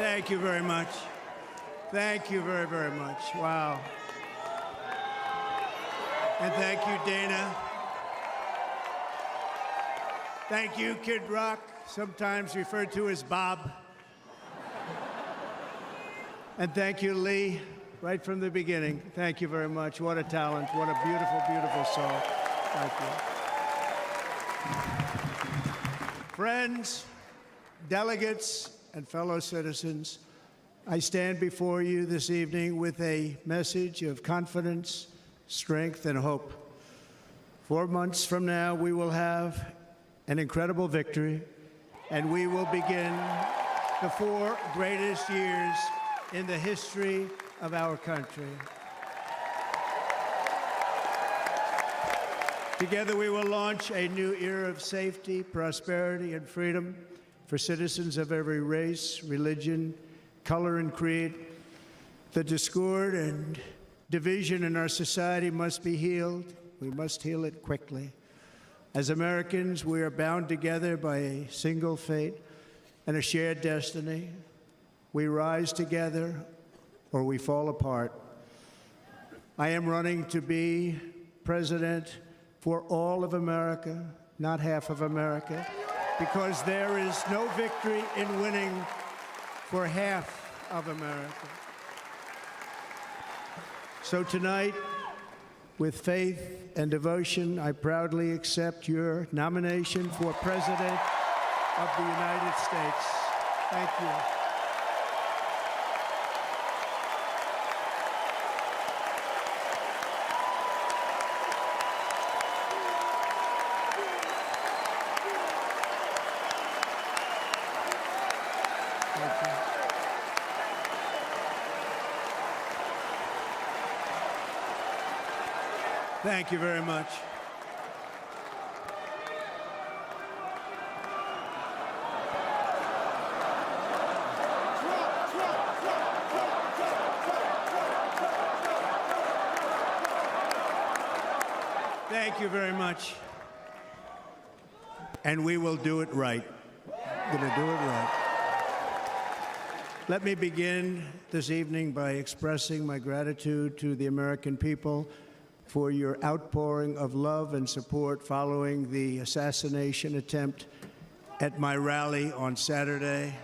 Thank you very much. Thank you very, very much. Wow. And thank you, Dana. Thank you, Kid Rock, sometimes referred to as Bob. And thank you, Lee, right from the beginning. Thank you very much. What a talent. What a beautiful, beautiful song. Thank you. Friends, delegates, and fellow citizens, I stand before you this evening with a message of confidence, strength, and hope. 4 months from now, we will have an incredible victory, and we will begin the 4 greatest years in the history of our country. Together, we will launch a new era of safety, prosperity, and freedom for citizens of every race, religion, color, and creed. The discord and division in our society must be healed. We must heal it quickly. As Americans, we are bound together by a single fate and a shared destiny. We rise together or we fall apart. I am running to be president for all of America, not half of America, because there is no victory in winning for half of America. So tonight, with faith and devotion, I proudly accept your nomination for President of the United States. Thank you. Thank you very much. Thank you very much. And we will do it right. We're going to do it right. Let me begin this evening by expressing my gratitude to the American people for your outpouring of love and support following the assassination attempt at my rally on Saturday.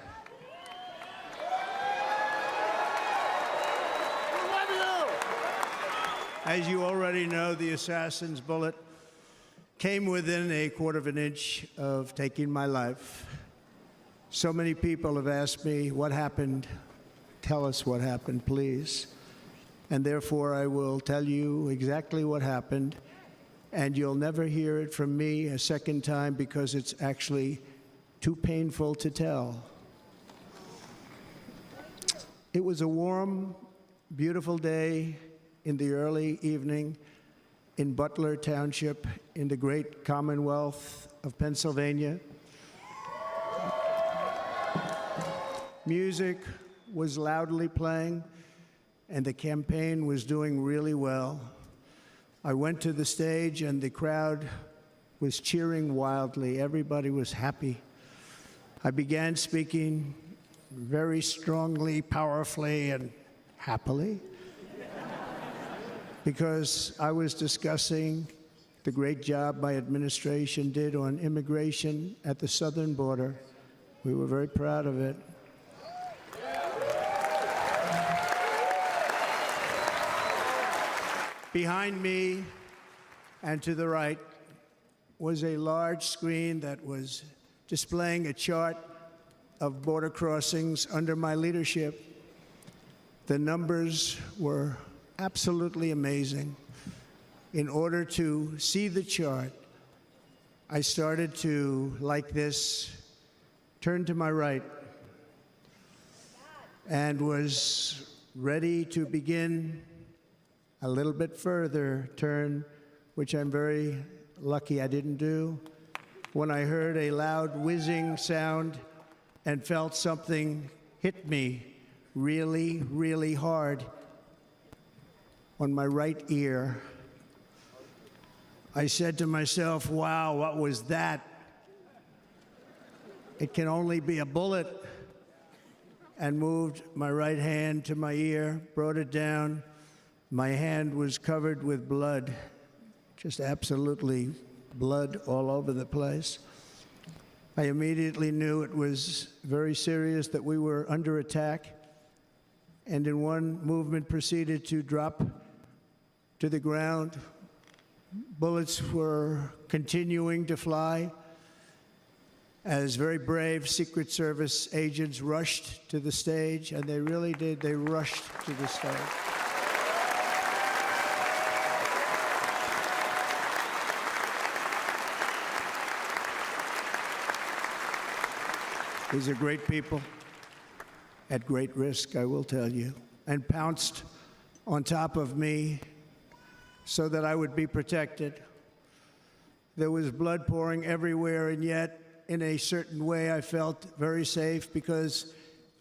As you already know, the assassin's bullet came within a quarter of an inch of taking my life. So many people have asked me, what happened? Tell us what happened, please. And therefore, I will tell you exactly what happened, and you'll never hear it from me a second time because it's actually too painful to tell. It was a warm, beautiful day in the early evening in Butler Township in the great Commonwealth of Pennsylvania. Music was loudly playing, and the campaign was doing really well. I went to the stage, and the crowd was cheering wildly. Everybody was happy. I began speaking very strongly, powerfully, and happily, because I was discussing the great job my administration did on immigration at the southern border. We were very proud of it. Behind me and to the right was a large screen that was displaying a chart of border crossings under my leadership. The numbers were absolutely amazing. In order to see the chart, I started to, like this, turn to my right and was ready to begin a little bit further turn, which I'm very lucky I didn't do, when I heard a loud whizzing sound and felt something hit me really, really hard on my right ear. I said to myself, wow, what was that? It can only be a bullet. and moved my right hand to my ear, brought it down. My hand was covered with blood, just absolutely blood all over the place. I immediately knew it was very serious, that we were under attack, and in one movement proceeded to drop to the ground. Bullets were continuing to fly as very brave Secret Service agents rushed to the stage, and they really did. They rushed to the stage. These are great people at great risk, I will tell you, and pounced on top of me so that I would be protected. There was blood pouring everywhere, and yet, in a certain way, I felt very safe because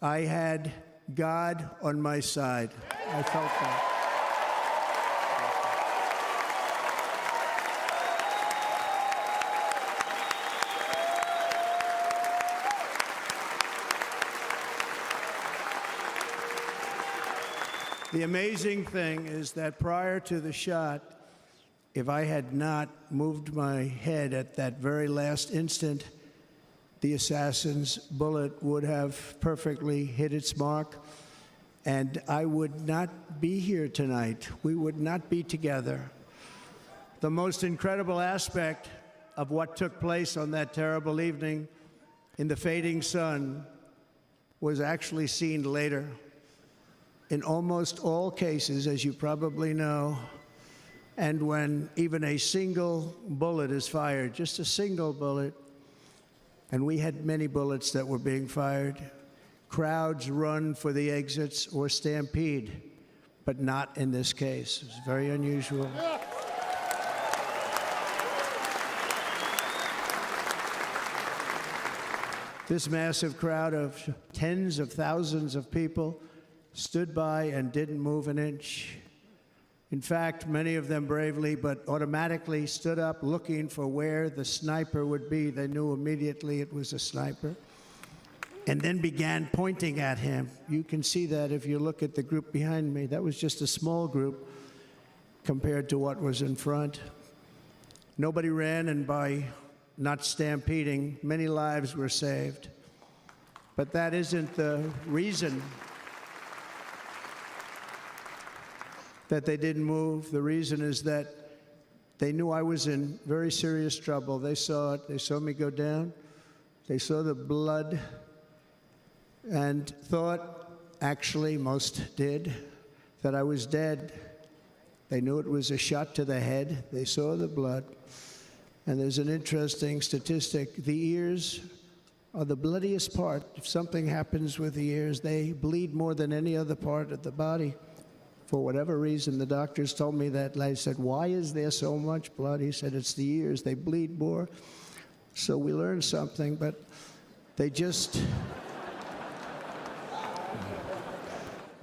I had God on my side. I felt that. The amazing thing is that prior to the shot, if I had not moved my head at that very last instant, the assassin's bullet would have perfectly hit its mark, and I would not be here tonight. We would not be together. The most incredible aspect of what took place on that terrible evening in the fading sun was actually seen later. In almost all cases, as you probably know, and when even a single bullet is fired, just a single bullet, and we had many bullets that were being fired, crowds run for the exits or stampede, but not in this case. It's very unusual. This massive crowd of tens of thousands of people stood by and didn't move an inch. In fact, many of them bravely but automatically stood up looking for where the sniper would be. They knew immediately it was a sniper, and then began pointing at him. You can see that if you look at the group behind me. That was just a small group compared to what was in front. Nobody ran, and by not stampeding, many lives were saved. But that isn't the reason that they didn't move. The reason is that they knew I was in very serious trouble. They saw it. They saw me go down. They saw the blood and thought, actually most did, that I was dead. They knew it was a shot to the head. They saw the blood. And there's an interesting statistic. The ears are the bloodiest part. If something happens with the ears, they bleed more than any other part of the body. For whatever reason, the doctors told me that. I said, why is there so much blood? He said, it's the ears. They bleed more. So we learned something, but they just,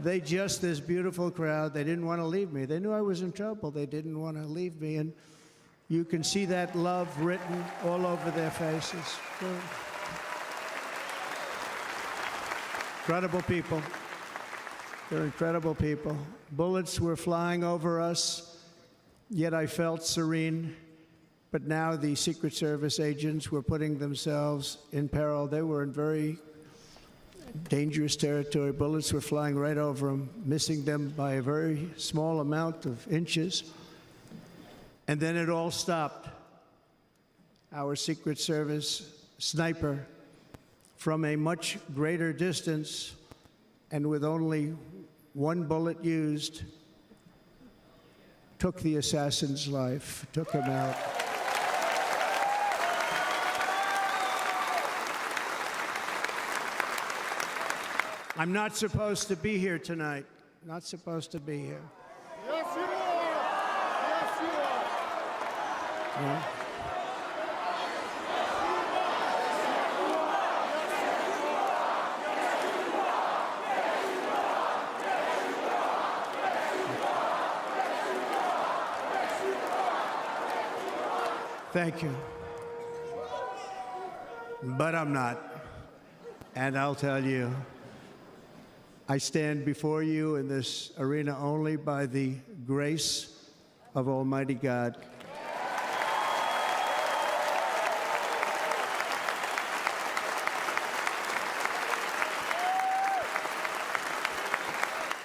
this beautiful crowd, they didn't want to leave me. They knew I was in trouble. They didn't want to leave me. And you can see that love written all over their faces. Incredible people. They're incredible people. Bullets were flying over us, yet I felt serene. But now the Secret Service agents were putting themselves in peril. They were in very dangerous territory. Bullets were flying right over them, missing them by a very small amount of inches. And then it all stopped. Our Secret Service sniper, from a much greater distance and with only one bullet used, took the assassin's life, took him out. I'm not supposed to be here tonight. Not supposed to be here. Yes, you are. Yes, you are. Yeah. Thank you. But I'm not. And I'll tell you, I stand before you in this arena only by the grace of Almighty God.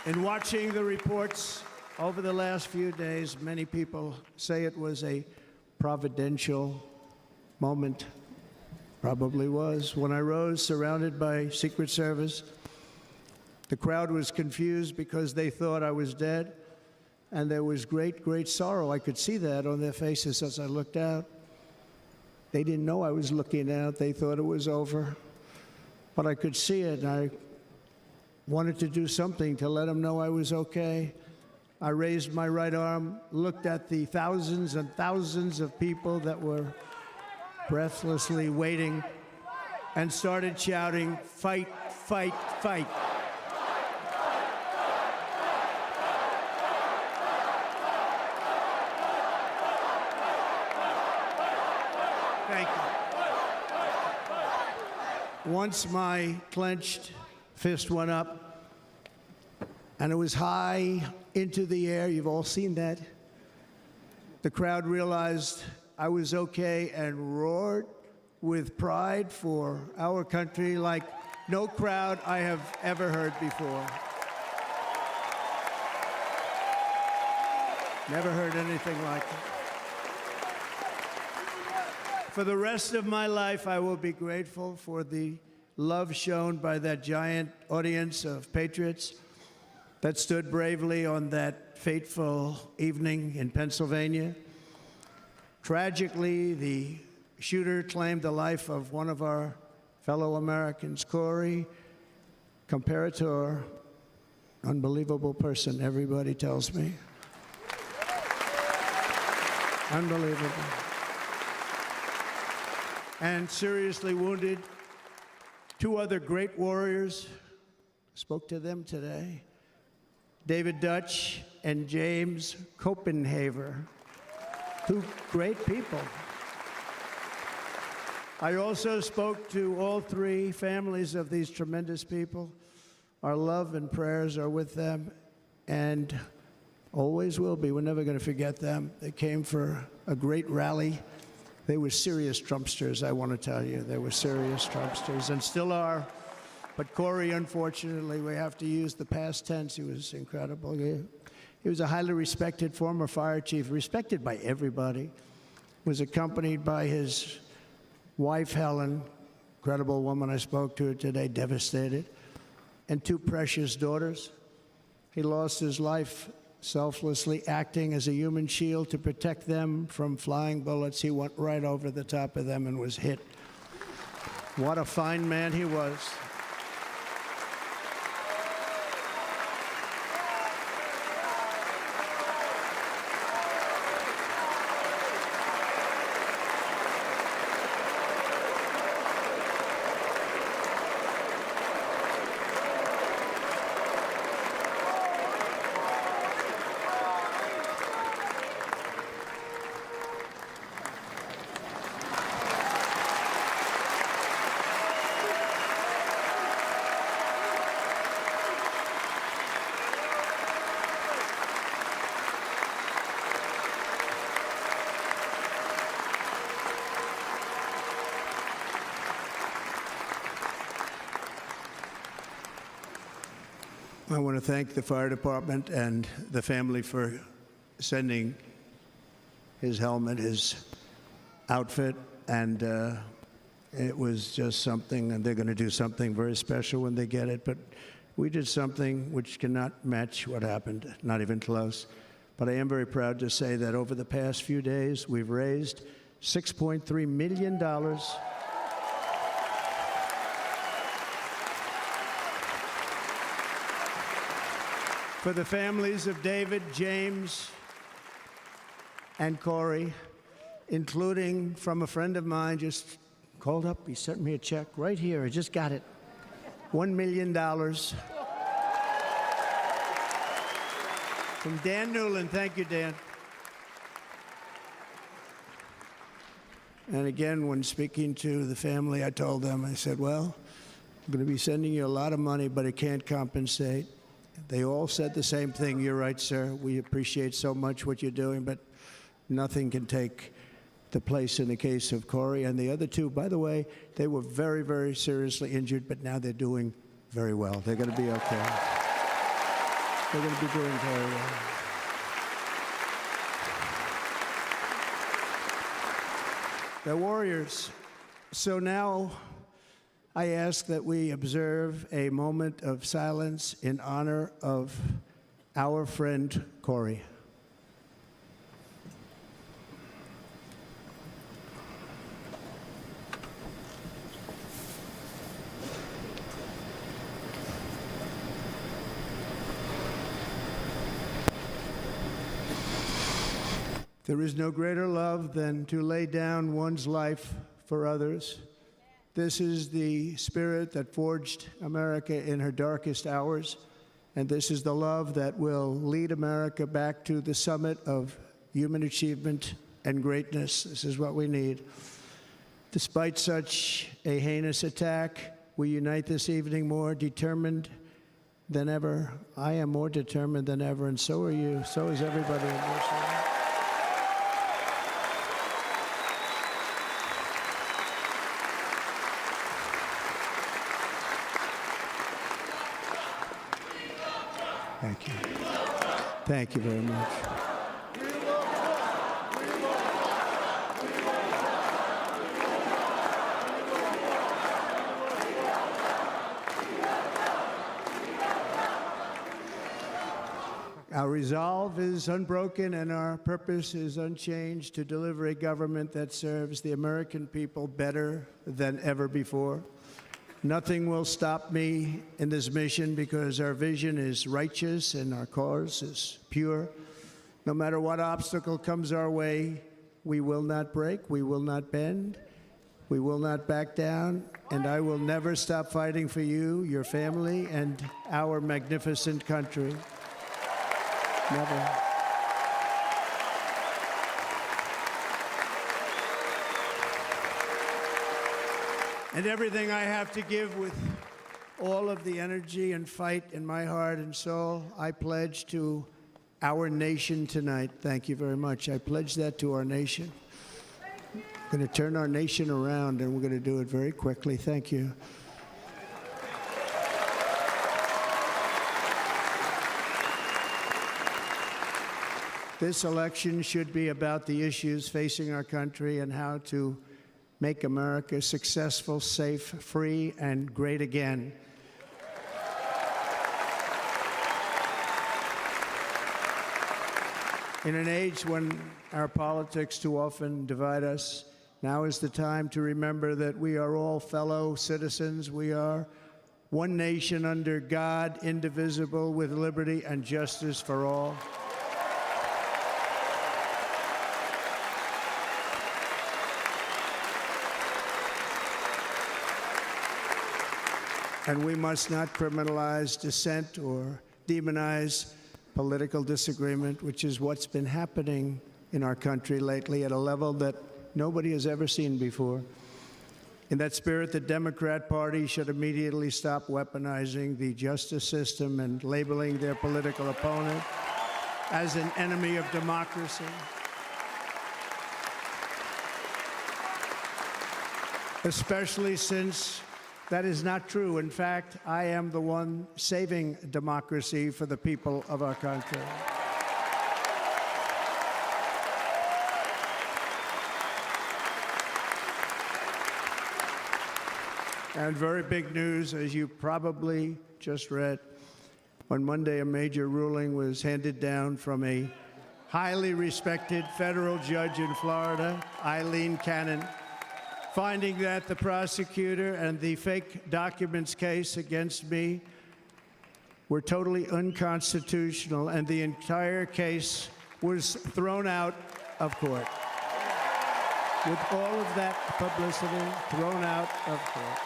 In watching the reports over the last few days, many people say it was a providential moment. Probably was. When I rose, surrounded by Secret Service, the crowd was confused because they thought I was dead, and there was great, great sorrow. I could see that on their faces as I looked out. They didn't know I was looking out. They thought it was over. But I could see it, and I wanted to do something to let them know I was okay. I raised my right arm, looked at the thousands and thousands of people that were breathlessly waiting, and started shouting, "Fight, fight, fight." Thank you. Once my clenched fist went up, and it was high into the air. You've all seen that. The crowd realized I was okay and roared with pride for our country like no crowd I have ever heard before. Never heard anything like it. For the rest of my life, I will be grateful for the love shown by that giant audience of patriots that stood bravely on that fateful evening in Pennsylvania. Tragically, the shooter claimed the life of one of our fellow Americans, Corey, comparator, unbelievable person, everybody tells me. Unbelievable. And seriously wounded, two other great warriors, spoke to them today, David Dutch and James Copenhaver, two great people. I also spoke to all three families of these tremendous people. Our love and prayers are with them, and always will be. We're never going to forget them. They came for a great rally. They were serious Trumpsters, I want to tell you. They were serious Trumpsters, and still are. But Corey, unfortunately, we have to use the past tense. He was incredible. He was a highly respected former fire chief, respected by everybody. Was accompanied by his wife, Helen, incredible woman. I spoke to her today, devastated, and two precious daughters. He lost his life selflessly acting as a human shield to protect them from flying bullets. He went right over the top of them and was hit. What a fine man he was. I want to thank the fire department and the family for sending his helmet, his outfit, and it was just something, and they're going to do something very special when they get it. But we did something which cannot match what happened, not even close. But I am very proud to say that over the past few days, we've raised $6.3 million for the families of David, James, and Corey, including from a friend of mine just called up. He sent me a check right here. I just got it. $1 million from Dan Newland. Thank you, Dan. And again, when speaking to the family, I told them, I said, well, going to be sending you a lot of money, but it can't compensate. They all said the same thing. You're right, sir. We appreciate so much what you're doing, but nothing can take the place in the case of Corey. And the other two, by the way, they were very, very seriously injured, but now they're doing very well. They're going to be okay. They're going to be doing very well. They're warriors. So now I ask that we observe a moment of silence in honor of our friend Corey. There is no greater love than to lay down one's life for others. This is the spirit that forged America in her darkest hours, and this is the love that will lead America back to the summit of human achievement and greatness. This is what we need. Despite such a heinous attack, we unite this evening more determined than ever. I am more determined than ever, and so are you. So is everybody in this room. Thank you. Thank you very much. Our resolve is unbroken and our purpose is unchanged to deliver a government that serves the American people better than ever before. Nothing will stop me in this mission because our vision is righteous and our cause is pure. No matter what obstacle comes our way, we will not break, we will not bend, we will not back down, and I will never stop fighting for you, your family, and our magnificent country. Never. And everything I have to give with all of the energy and fight in my heart and soul, I pledge to our nation tonight. Thank you very much. I pledge that to our nation. We're going to turn our nation around, and we're going to do it very quickly. Thank you. This election should be about the issues facing our country and how to make America successful, safe, free, and great again. In an age when our politics too often divide us, now is the time to remember that we are all fellow citizens. We are one nation under God, indivisible, with liberty and justice for all. And we must not criminalize dissent or demonize political disagreement, which is what's been happening in our country lately at a level that nobody has ever seen before. In that spirit, the Democrat Party should immediately stop weaponizing the justice system and labeling their political opponent as an enemy of democracy. Especially since that is not true. In fact, I am the one saving democracy for the people of our country. And very big news, as you probably just read, on Monday a major ruling was handed down from a highly respected federal judge in Florida, Eileen Cannon, finding that the prosecutor and the fake documents case against me were totally unconstitutional, and the entire case was thrown out of court. With all of that publicity, thrown out of court.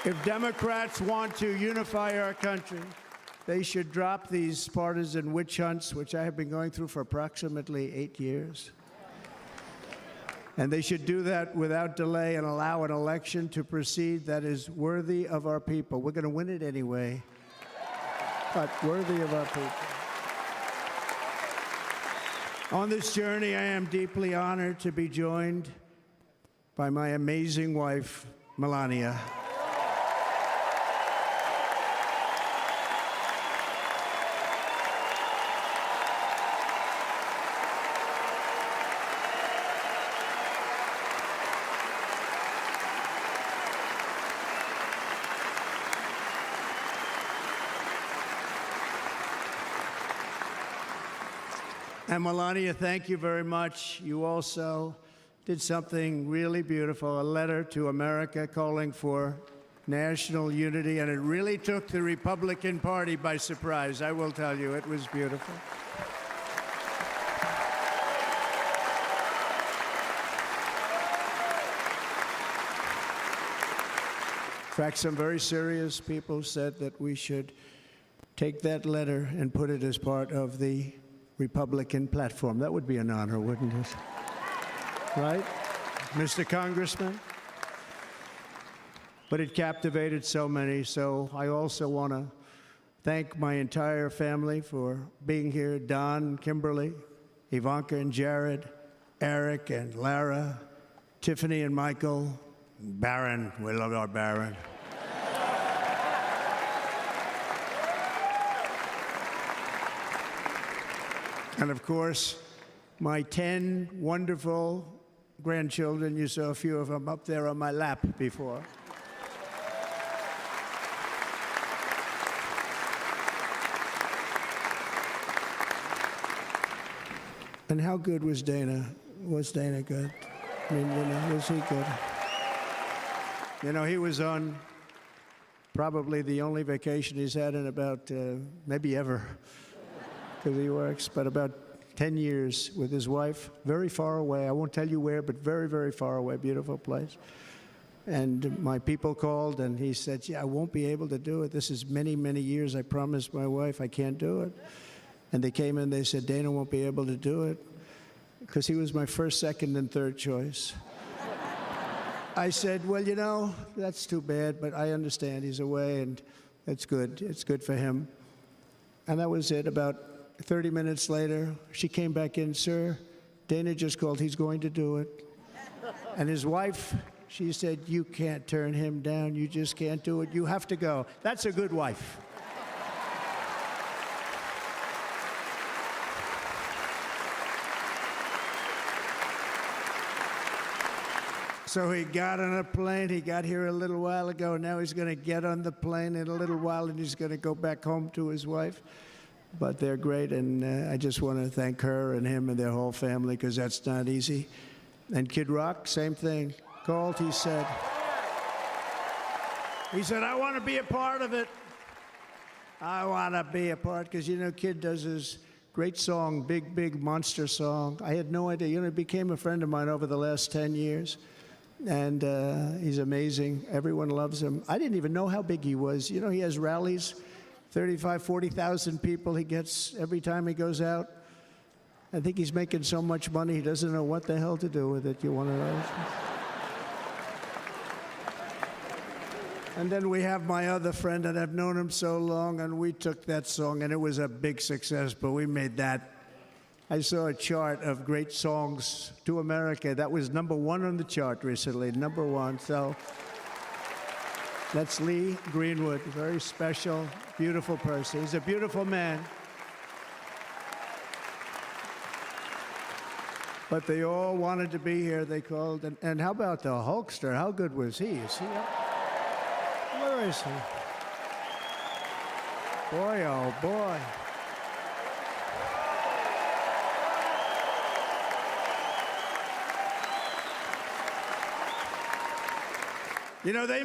If Democrats want to unify our country, they should drop these partisan witch hunts, which I have been going through for approximately 8 years. And they should do that without delay and allow an election to proceed that is worthy of our people. We're going to win it anyway, but worthy of our people. On this journey, I am deeply honored to be joined by my amazing wife, Melania. And Melania, thank you very much. You also did something really beautiful, a letter to America calling for national unity, and it really took the Republican Party by surprise. I will tell you, it was beautiful. In fact, some very serious people said that we should take that letter and put it as part of the Republican platform. That would be an honor, wouldn't it? Right, Mr. Congressman? But it captivated so many, so I also want to thank my entire family for being here. Don, Kimberly, Ivanka and Jared, Eric and Lara, Tiffany and Michael, Barron. We love our Barron. And of course, my 10 wonderful grandchildren. You saw a few of them up there on my lap before. And how good was Dana? Was Dana good? I mean, was he good? He was on probably the only vacation he's had in about, maybe ever, because he works, but about 10 years with his wife, very far away. I won't tell you where, but very, very far away, beautiful place. And my people called, and he said, I won't be able to do it. This is many, many years. I promised my wife I can't do it. And they came in, they said, Dana won't be able to do it, because he was my first, second, and third choice. I said, well, that's too bad, but I understand he's away, and it's good. It's good for him. And that was it. About 30 minutes later, she came back in, sir, Dana just called, he's going to do it. And his wife, she said, you can't turn him down, you just can't do it, you have to go. That's a good wife. So he got on a plane, he got here a little while ago, now he's gonna get on the plane in a little while and he's gonna go back home to his wife. But they're great, and I just want to thank her and him and their whole family, because that's not easy. And Kid Rock, same thing. Called, he said, I want to be a part of it. I want to be a part, because, Kid does his great song, Big, Big Monster song. I had no idea. He became a friend of mine over the last 10 years. And he's amazing. Everyone loves him. I didn't even know how big he was. He has rallies. 35, 40,000 people he gets every time he goes out. I think he's making so much money, he doesn't know what the hell to do with it. You want to know? And then we have my other friend, and I've known him so long, and we took that song, and it was a big success, but we made that. I saw a chart of great songs to America. That was #1 on the chart recently, #1. So that's Lee Greenwood, very special, beautiful person. He's a beautiful man. But they all wanted to be here. They called. And how about the Hulkster? How good was he? Is he up? Where is he? Boy, oh boy. They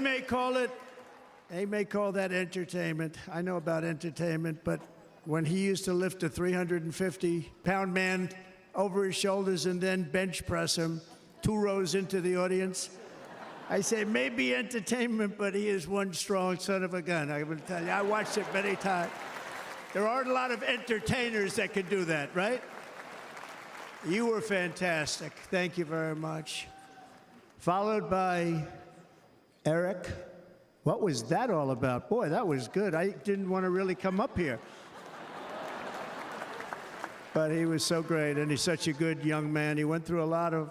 may call that entertainment. I know about entertainment, but when he used to lift a 350-pound man over his shoulders and then bench press him 2 rows into the audience, I say maybe entertainment, but he is one strong son of a gun. I will tell you, I watched it many times. There aren't a lot of entertainers that can do that, right? You were fantastic. Thank you very much. Followed by Eric. What was that all about? Boy, that was good. I didn't want to really come up here. But he was so great, and he's such a good young man. He went through a lot of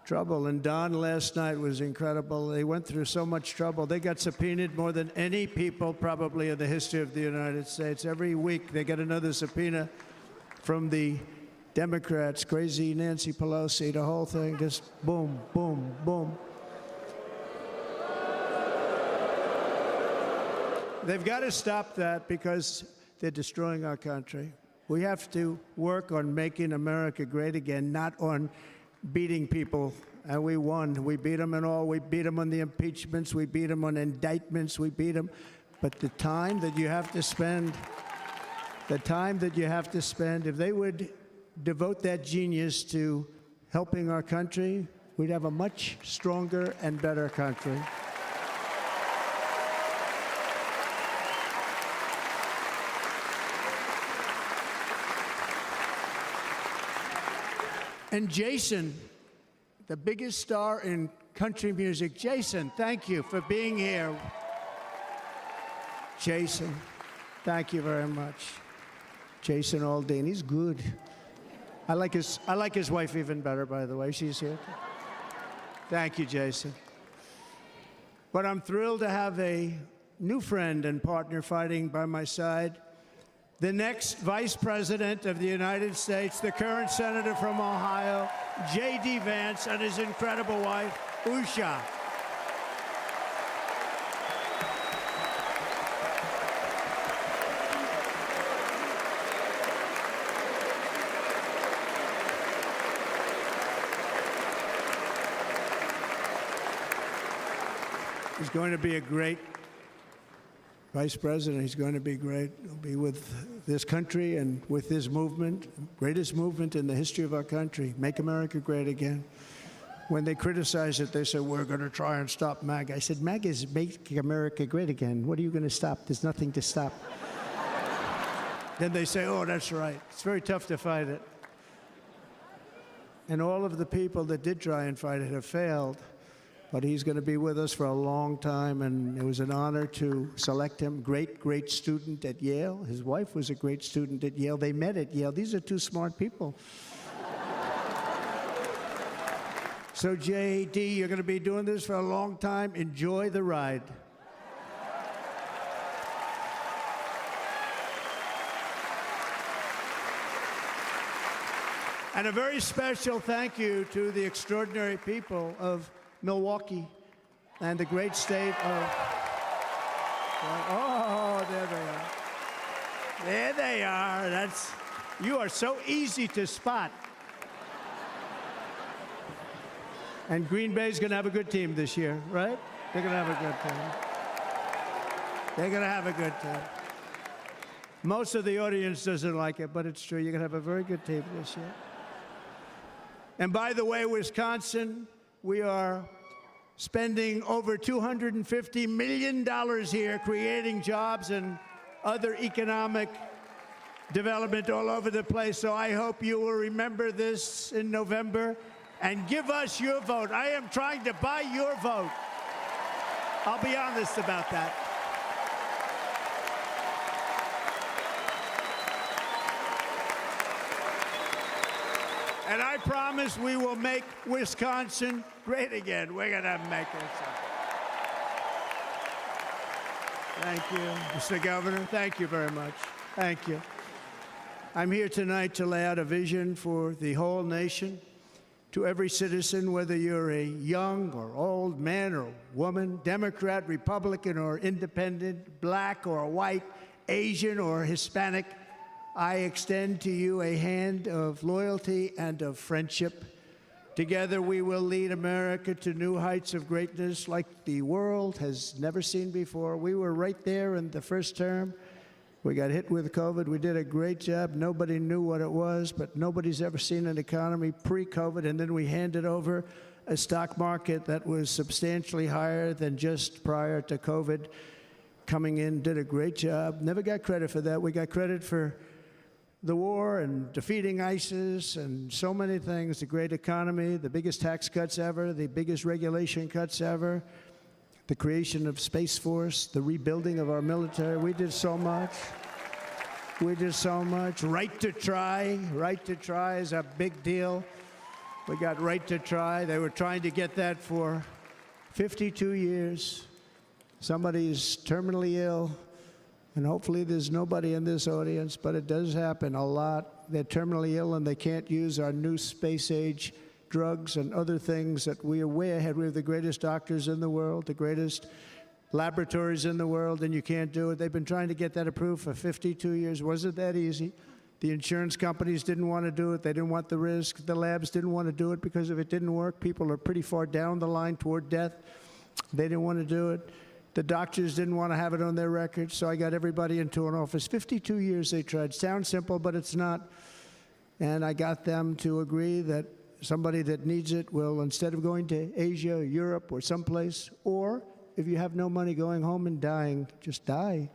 trouble, and Don last night was incredible. They went through so much trouble. They got subpoenaed more than any people probably in the history of the United States. Every week they get another subpoena from the Democrats, crazy Nancy Pelosi, the whole thing, just boom, boom, boom. They've got to stop that because they're destroying our country. We have to work on making America great again, not on beating people. And we won. We beat them in all. We beat them on the impeachments. We beat them on indictments. We beat them. But the time that you have to spend, if they would devote that genius to helping our country, we'd have a much stronger and better country. And Jason, the biggest star in country music. Jason, thank you for being here. Jason, thank you very much. Jason Aldean, he's good. I like his wife even better, by the way. She's here. Thank you, Jason. But I'm thrilled to have a new friend and partner fighting by my side. The next Vice President of the United States, the current Senator from Ohio, J.D. Vance, and his incredible wife, Usha. He's going to be a great Vice President. He's going to be great. He'll be with this country and with his movement, greatest movement in the history of our country, Make America Great Again. When they criticize it, they say, we're going to try and stop MAGA. I said, MAGA is Make America Great Again. What are you going to stop? There's nothing to stop. Then they say, oh, that's right. It's very tough to fight it. And all of the people that did try and fight it have failed. But he's going to be with us for a long time, and it was an honor to select him. Great, great student at Yale. His wife was a great student at Yale. They met at Yale. These are two smart people. So, J.D., you're going to be doing this for a long time. Enjoy the ride. And a very special thank you to the extraordinary people of Milwaukee and the great state of... Oh, there they are. There they are. You are so easy to spot. And Green Bay's going to have a good team this year, right? They're going to have a good team. They're going to have a good team. Most of the audience doesn't like it, but it's true. You're going to have a very good team this year. And by the way, Wisconsin, we are spending over $250 million here, creating jobs and other economic development all over the place. So I hope you will remember this in November and give us your vote. I am trying to buy your vote. I'll be honest about that. And I promise we will make Wisconsin great again. We're going to make it so. Thank you, Mr. Governor. Thank you very much. Thank you. I'm here tonight to lay out a vision for the whole nation. To every citizen, whether you're a young or old man or woman, Democrat, Republican, or independent, black or white, Asian or Hispanic, I extend to you a hand of loyalty and of friendship. Together we will lead America to new heights of greatness like the world has never seen before. We were right there in the first term. We got hit with COVID. We did a great job. Nobody knew what it was, but nobody's ever seen an economy pre-COVID. And then we handed over a stock market that was substantially higher than just prior to COVID. Coming in, did a great job. Never got credit for that. We got credit for the war and defeating ISIS and so many things, the great economy, the biggest tax cuts ever, the biggest regulation cuts ever, the creation of Space Force, the rebuilding of our military. We did so much. We did so much. Right to try. Right to try is a big deal. We got right to try. They were trying to get that for 52 years. Somebody's terminally ill, and hopefully there's nobody in this audience, but it does happen a lot. They're terminally ill and they can't use our new space-age drugs and other things that we are way ahead. We have the greatest doctors in the world, the greatest laboratories in the world, and you can't do it. They've been trying to get that approved for 52 years. Wasn't that easy? The insurance companies didn't want to do it. They didn't want the risk. The labs didn't want to do it because if it didn't work, people are pretty far down the line toward death. They didn't want to do it. The doctors didn't want to have it on their records, so I got everybody into an office. 52 years they tried. Sounds simple, but it's not. And I got them to agree that somebody that needs it will, instead of going to Asia or Europe or someplace, or if you have no money going home and dying, just die.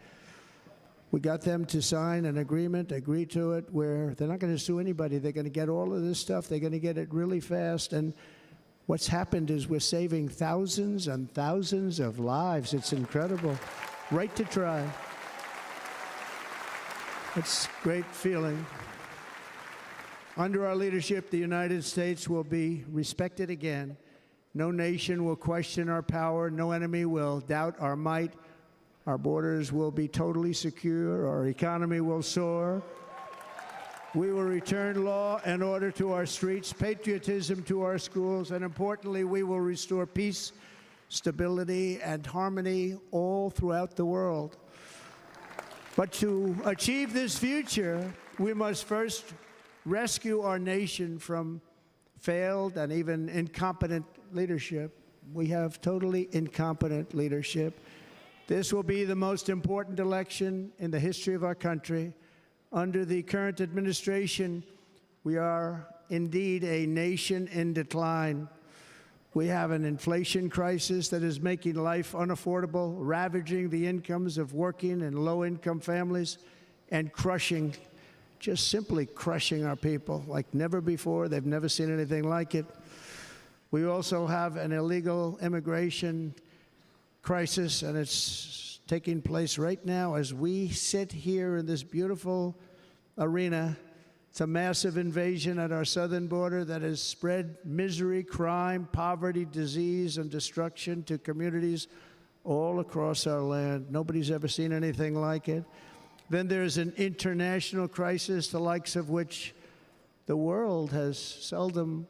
We got them to sign an agreement, agree to it, where they're not going to sue anybody. They're going to get all of this stuff. They're going to get it really fast. And what's happened is we're saving thousands and thousands of lives. It's incredible. Right to try. It's a great feeling. Under our leadership, the United States will be respected again. No nation will question our power. No enemy will doubt our might. Our borders will be totally secure. Our economy will soar. We will return law and order to our streets, patriotism to our schools, and importantly, we will restore peace, stability, and harmony all throughout the world. But to achieve this future, we must first rescue our nation from failed and even incompetent leadership. We have totally incompetent leadership. This will be the most important election in the history of our country. Under the current administration, we are indeed a nation in decline. We have an inflation crisis that is making life unaffordable, ravaging the incomes of working and low-income families, and crushing, just simply crushing our people like never before. They've never seen anything like it. We also have an illegal immigration crisis, and it's taking place right now as we sit here in this beautiful arena. It's a massive invasion at our southern border that has spread misery, crime, poverty, disease, and destruction to communities all across our land. Nobody's ever seen anything like it. Then there's an international crisis, the likes of which the world has seldom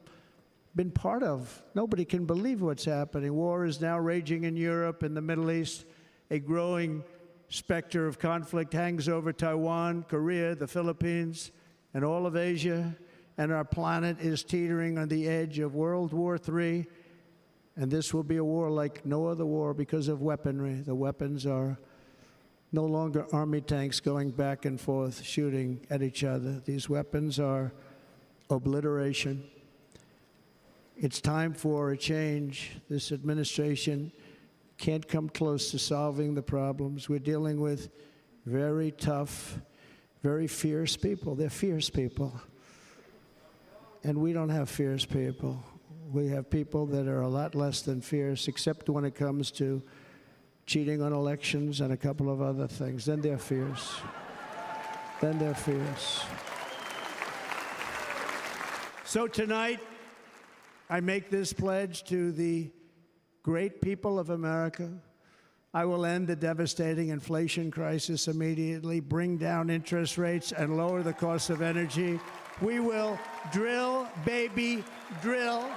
been part of. Nobody can believe what's happening. War is now raging in Europe and the Middle East. A growing specter of conflict hangs over Taiwan, Korea, the Philippines, and all of Asia. And our planet is teetering on the edge of World War III. And this will be a war like no other war because of weaponry. The weapons are no longer army tanks going back and forth shooting at each other. These weapons are obliteration. It's time for a change. This administration can't come close to solving the problems. We're dealing with very tough, very fierce people. They're fierce people. And we don't have fierce people. We have people that are a lot less than fierce, except when it comes to cheating on elections and a couple of other things. Then they're fierce. Then they're fierce. So tonight, I make this pledge to the great people of America. I will end the devastating inflation crisis immediately, bring down interest rates, and lower the cost of energy. We will drill, baby, drill.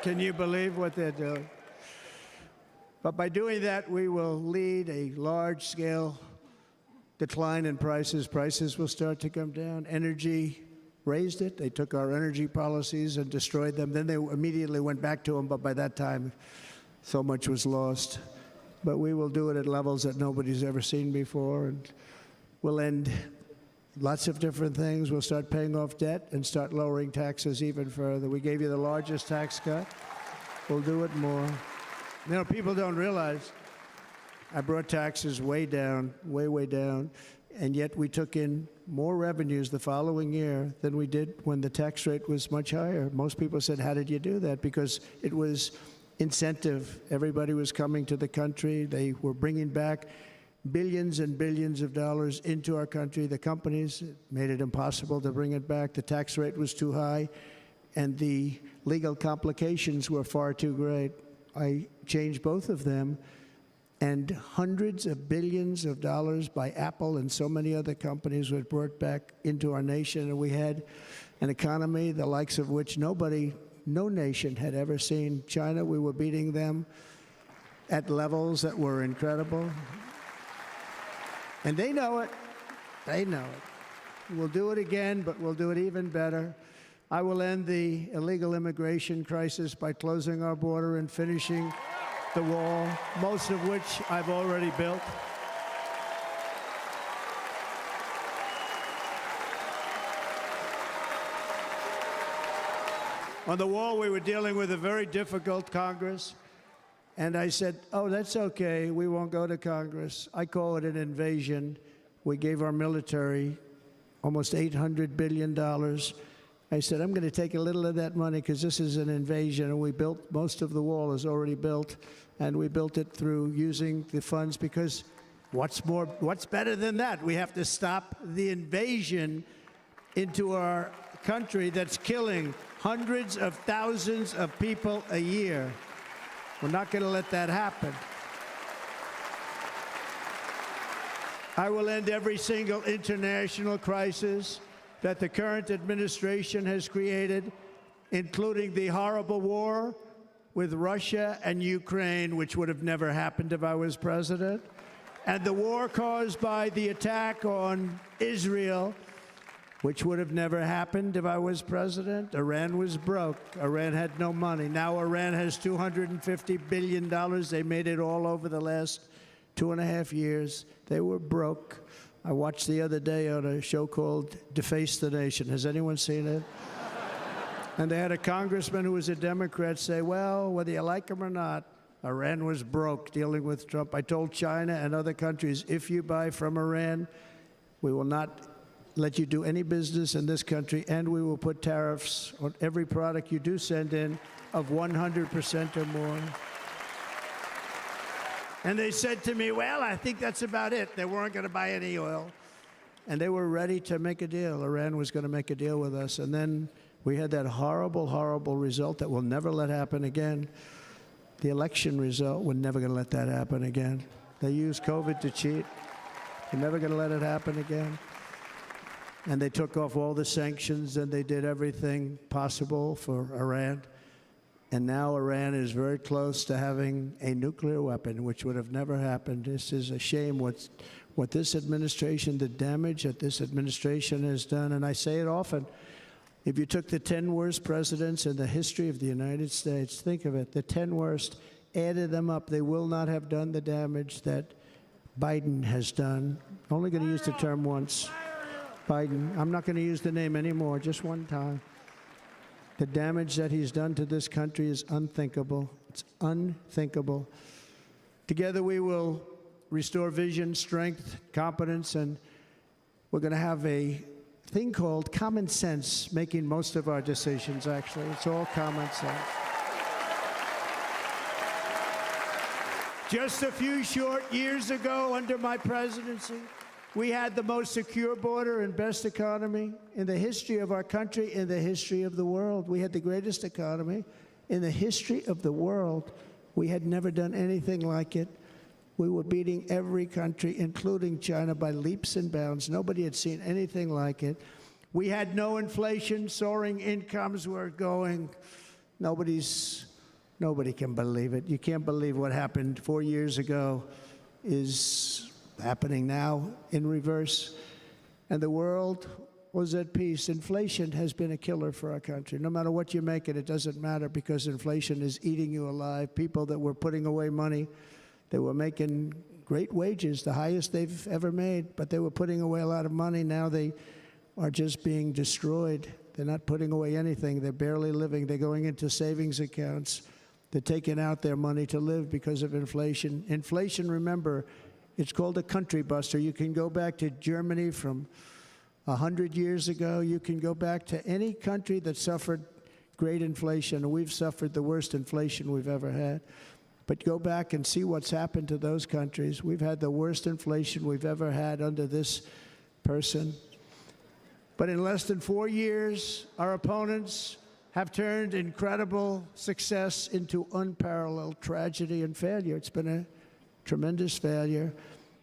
Can you believe what they're doing? But by doing that, we will lead a large-scale decline in prices. Prices will start to come down. Energy raised it. They took our energy policies and destroyed them. Then they immediately went back to them, but by that time, So much was lost. But we will do it at levels that nobody's ever seen before, and we'll end lots of different things. We'll start paying off debt and start lowering taxes even further. We gave you the largest tax cut. We'll do it more. You know, people don't realize I brought taxes way down, way down, and yet we took in more revenues the following year than we did when the tax rate was much higher. Most people said, how did you do that? Because it was incentive. Everybody was coming to the country. They were bringing back billions and billions of dollars into our country. The companies made it impossible to bring it back. The tax rate was too high, and the legal complications were far too great. I changed both of them, and hundreds of billions of dollars by Apple and so many other companies were brought back into our nation, and we had an economy the likes of which no nation had ever seen. China, we were beating them at levels that were incredible. And they know it. They know it. We'll do it again, but we'll do it even better. I will end the illegal immigration crisis by closing our border and finishing the wall, most of which I've already built. On the wall, we were dealing with a very difficult Congress, and I said, oh, that's okay, we won't go to Congress. I call it an invasion. We gave our military almost $800 billion. I said, I'm going to take a little of that money because this is an invasion, and we built, most of the wall is already built, and we built it through using the funds because what's better than that? We have to stop the invasion into our country that's killing hundreds of thousands of people a year. We're not going to let that happen. I will end every single international crisis that the current administration has created, including the horrible war with Russia and Ukraine, which would have never happened if I was president, and the war caused by the attack on Israel, which would have never happened if I was president. Iran was broke. Iran had no money. Now Iran has $250 billion. They made it all over the last 2.5 years. They were broke. I watched the other day on a show called Deface the Nation. Has anyone seen it? And they had a congressman who was a Democrat say, well, whether you like him or not, Iran was broke dealing with Trump. I told China and other countries, if you buy from Iran, we will not let you do any business in this country, and we will put tariffs on every product you do send in of 100% or more. And they said to me, well, I think that's about it. They weren't going to buy any oil. And they were ready to make a deal. Iran was going to make a deal with us. And then we had that horrible, horrible result that we'll never let happen again. The election result, we're never going to let that happen again. They used COVID to cheat. We're never going to let it happen again. And they took off all the sanctions, and they did everything possible for Iran. And now Iran is very close to having a nuclear weapon, which would have never happened. This is a shame what this administration, the damage that this administration has done. And I say it often, if you took the 10 worst presidents in the history of the United States, think of it, the 10 worst, added them up, they will not have done the damage that Biden has done. I'm only going to use the term once. Biden. I'm not going to use the name anymore, just one time. The damage that he's done to this country is unthinkable. It's unthinkable. Together we will restore vision, strength, competence, and we're going to have a thing called common sense making most of our decisions, actually. It's all common sense. Just a few short years ago, under my presidency, we had the most secure border and best economy in the history of our country, in the history of the world. We had the greatest economy in the history of the world. We had never done anything like it. We were beating every country, including China, by leaps and bounds. Nobody had seen anything like it. We had no inflation. Soaring incomes were going. Nobody can believe it. You can't believe what happened 4 years ago is happening now in reverse. And the world was at peace. Inflation has been a killer for our country. No matter what you make it doesn't matter because inflation is eating you alive. People that were putting away money, they were making great wages, the highest they've ever made, but they were putting away a lot of money. Now they are just being destroyed. They're not putting away anything. They're barely living. They're going into savings accounts. They're taking out their money to live because of inflation. Inflation, remember, it's called a country buster. You can go back to Germany from 100 years ago. You can go back to any country that suffered great inflation. We've suffered the worst inflation we've ever had. But go back and see what's happened to those countries. We've had the worst inflation we've ever had under this person. But in less than 4 years, our opponents have turned incredible success into unparalleled tragedy and failure. It's been a tremendous failure.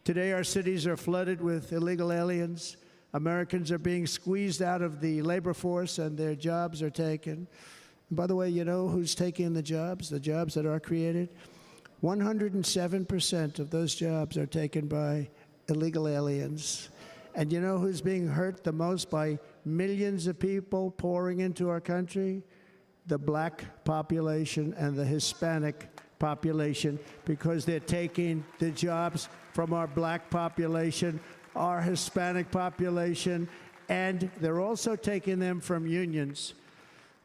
Today, our cities are flooded with illegal aliens. Americans are being squeezed out of the labor force and their jobs are taken. And by the way, you know who's taking the jobs that are created? 107% of those jobs are taken by illegal aliens. And you know who's being hurt the most by millions of people pouring into our country? The black population and the Hispanic population, because they're taking the jobs from our black population, our Hispanic population, and they're also taking them from unions.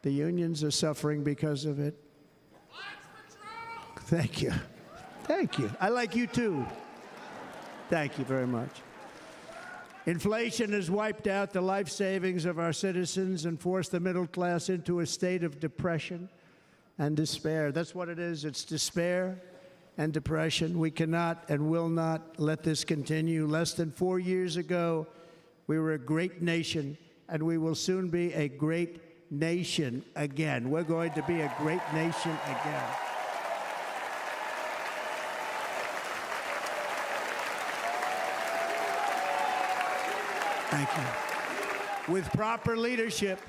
The unions are suffering because of it. Thank you. Thank you. I like you too. Thank you very much. Inflation has wiped out the life savings of our citizens and forced the middle class into a state of depression and despair. That's what it is. It's despair and depression. We cannot and will not let this continue. Less than 4 years ago, we were a great nation, and we will soon be a great nation again. We're going to be a great nation again. Thank you. With proper leadership,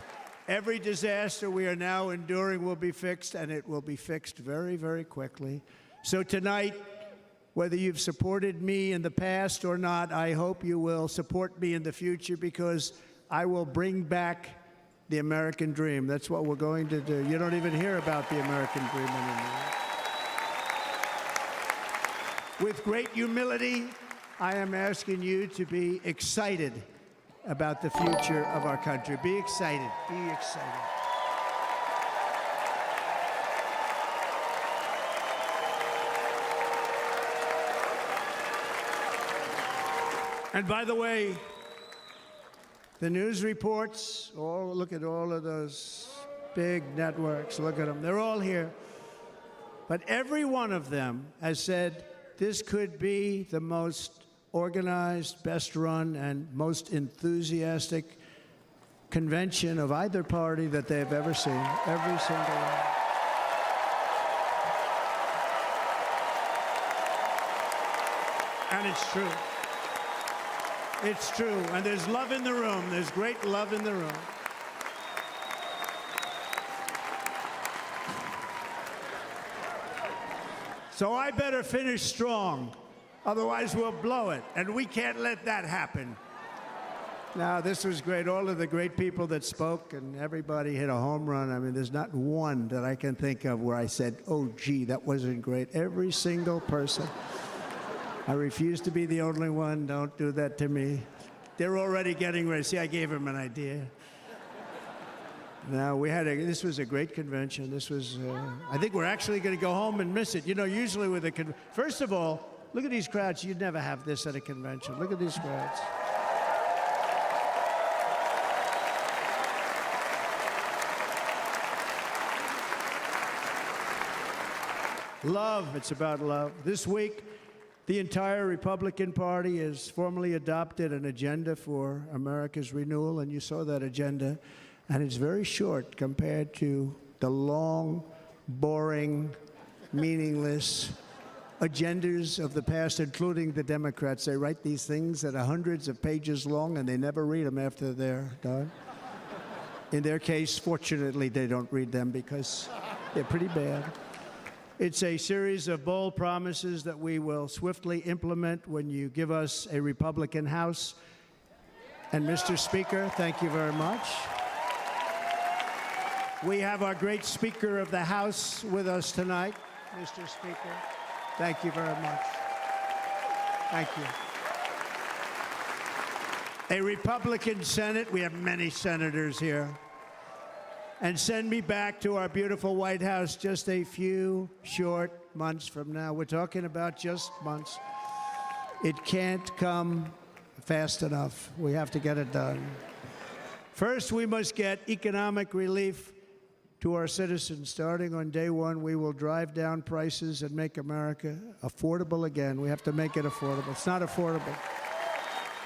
every disaster we are now enduring will be fixed, and it will be fixed very, very quickly. So tonight, whether you've supported me in the past or not, I hope you will support me in the future, because I will bring back the American dream. That's what we're going to do. You don't even hear about the American dream anymore. With great humility, I am asking you to be excited about the future of our country. Be excited. Be excited. And by the way, the news reports, look at all of those big networks. Look at them. They're all here. But every one of them has said this could be the most organized, best run, and most enthusiastic convention of either party that they've ever seen. Every single one. And it's true. It's true. And there's love in the room. There's great love in the room. So I better finish strong. Otherwise, we'll blow it, and we can't let that happen. Now, this was great. All of the great people that spoke, and everybody hit a home run. I mean, there's not one that I can think of where I said, oh, gee, that wasn't great. Every single person. I refuse to be the only one. Don't do that to me. They're already getting ready. See, I gave them an idea. Now, this was a great convention. This was, I think we're actually going to go home and miss it. You know, usually with a first of all, look at these crowds. You'd never have this at a convention. Look at these crowds. Love. It's about love. This week, the entire Republican Party has formally adopted an agenda for America's renewal, and you saw that agenda. And it's very short compared to the long, boring, meaningless agendas of the past, including the Democrats. They write these things that are hundreds of pages long, and they never read them after they're done. In their case, fortunately, they don't read them because they're pretty bad. It's a series of bold promises that we will swiftly implement when you give us a Republican House And Mr. Speaker, thank you very much. We have our great Speaker of the House with us tonight. Mr. Speaker, thank you very much. Thank you. A Republican Senate, we have many senators here, and send me back to our beautiful White House just a few short months from now. We're talking about just months. It can't come fast enough. We have to get it done. First, we must get economic relief to our citizens. Starting on day one, we will drive down prices and make America affordable again. We have to make it affordable. It's not affordable.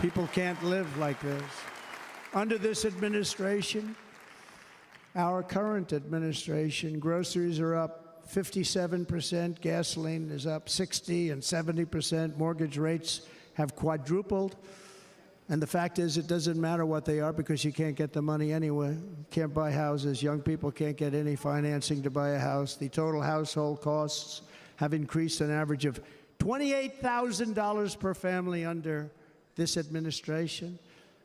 People can't live like this. Under this administration, our current administration, groceries are up 57%, gasoline is up 60 and 70%, mortgage rates have quadrupled. And the fact is, it doesn't matter what they are because you can't get the money anyway. You can't buy houses. Young people can't get any financing to buy a house. The total household costs have increased an average of $28,000 per family under this administration.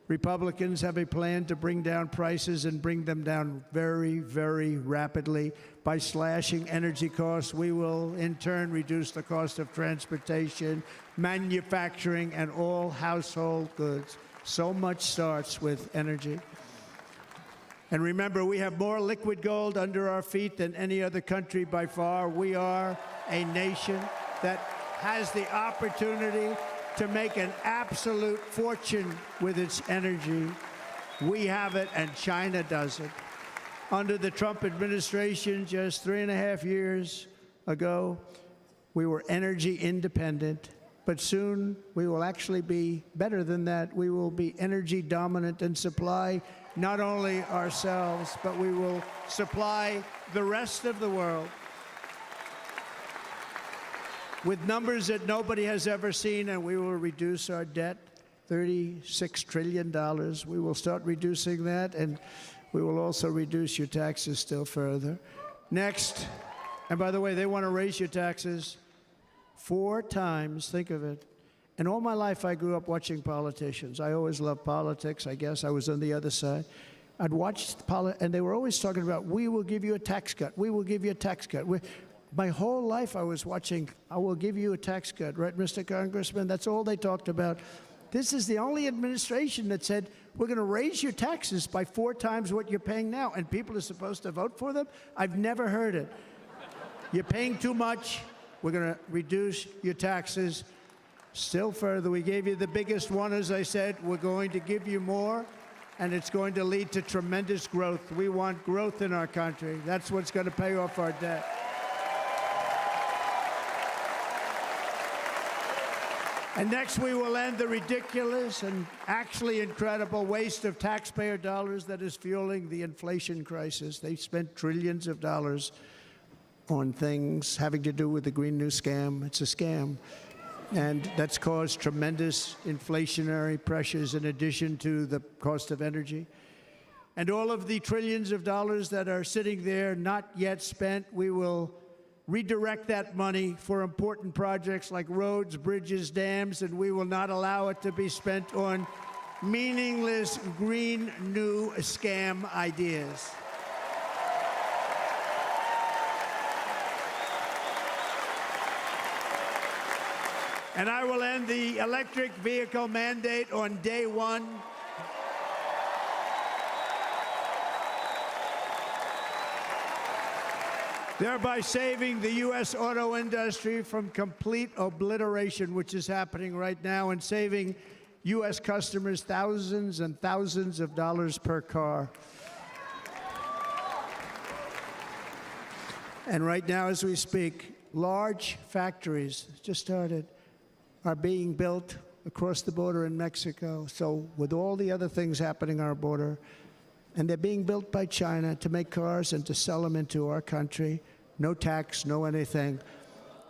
Republicans have a plan to bring down prices and bring them down very, very rapidly. By slashing energy costs, we will in turn reduce the cost of transportation, manufacturing, and all household goods. So much starts with energy. And remember, we have more liquid gold under our feet than any other country by far. We are a nation that has the opportunity to make an absolute fortune with its energy. We have it, and China doesn't. Under the Trump administration, just 3.5 years ago, we were energy independent, but soon we will actually be better than that. We will be energy dominant and supply not only ourselves, but we will supply the rest of the world with numbers that nobody has ever seen, and we will reduce our debt, $36 trillion. We will start reducing that, and we will also reduce your taxes still further. Next, and by the way, they want to raise your taxes 4 times, think of it. And all my life, I grew up watching politicians. I always loved politics, I guess. I was on the other side. I'd watch and they were always talking about, we will give you a tax cut. We will give you a tax cut. My whole life I was watching, I will give you a tax cut, right, Mr. Congressman? That's all they talked about. This is the only administration that said, we're going to raise your taxes by 4 times what you're paying now, and people are supposed to vote for them? I've never heard it. You're paying too much. We're going to reduce your taxes still further. We gave you the biggest one, as I said. We're going to give you more, and it's going to lead to tremendous growth. We want growth in our country. That's what's going to pay off our debt. And next, we will end the ridiculous and actually incredible waste of taxpayer dollars that is fueling the inflation crisis. They've spent trillions of dollars on things having to do with the Green New Scam. It's a scam. And that's caused tremendous inflationary pressures in addition to the cost of energy. And all of the trillions of dollars that are sitting there not yet spent, we will redirect that money for important projects like roads, bridges, dams, and we will not allow it to be spent on meaningless green new scam ideas. And I will end the electric vehicle mandate on day one. Thereby saving the U.S. auto industry from complete obliteration, which is happening right now, and saving U.S. customers thousands and thousands of dollars per car. And right now, as we speak, large factories just started are being built across the border in Mexico. So with all the other things happening on our border, and they're being built by China to make cars and to sell them into our country. No tax, no anything.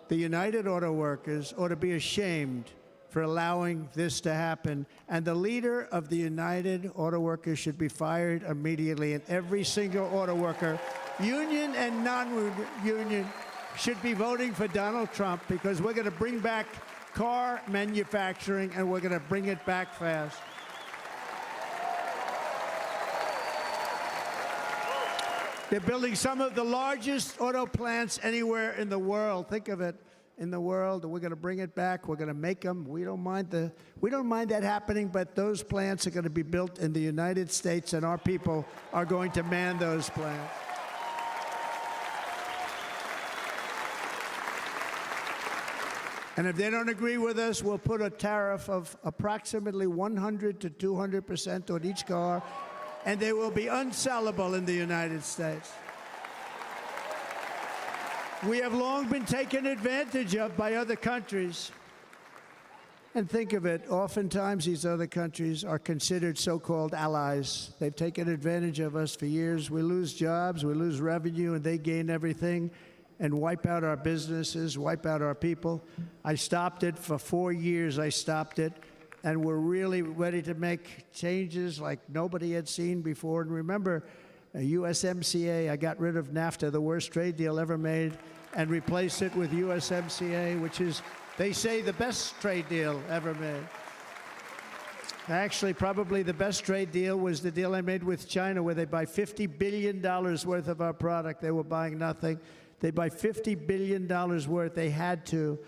The United Auto Workers ought to be ashamed for allowing this to happen. And the leader of the United Auto Workers should be fired immediately. And every single auto worker, union and non-union, should be voting for Donald Trump, because we're going to bring back car manufacturing, and we're going to bring it back fast. They're building some of the largest auto plants anywhere in the world. Think of it, in the world. We're going to bring it back. We're going to make them. We don't mind that happening, but those plants are going to be built in the United States, and our people are going to man those plants. And if they don't agree with us, we'll put a tariff of approximately 100 to 200% on each car, and they will be unsellable in the United States. We have long been taken advantage of by other countries. And think of it, oftentimes these other countries are considered so-called allies. They've taken advantage of us for years. We lose jobs, we lose revenue, and they gain everything and wipe out our businesses, wipe out our people. I stopped it for 4 years. I stopped it. And we're really ready to make changes like nobody had seen before. And remember, USMCA, I got rid of NAFTA, the worst trade deal ever made, and replaced it with USMCA, which is, they say, the best trade deal ever made. Actually, probably the best trade deal was the deal I made with China, where they buy $50 billion worth of our product. They were buying nothing. They buy $50 billion worth. They had to.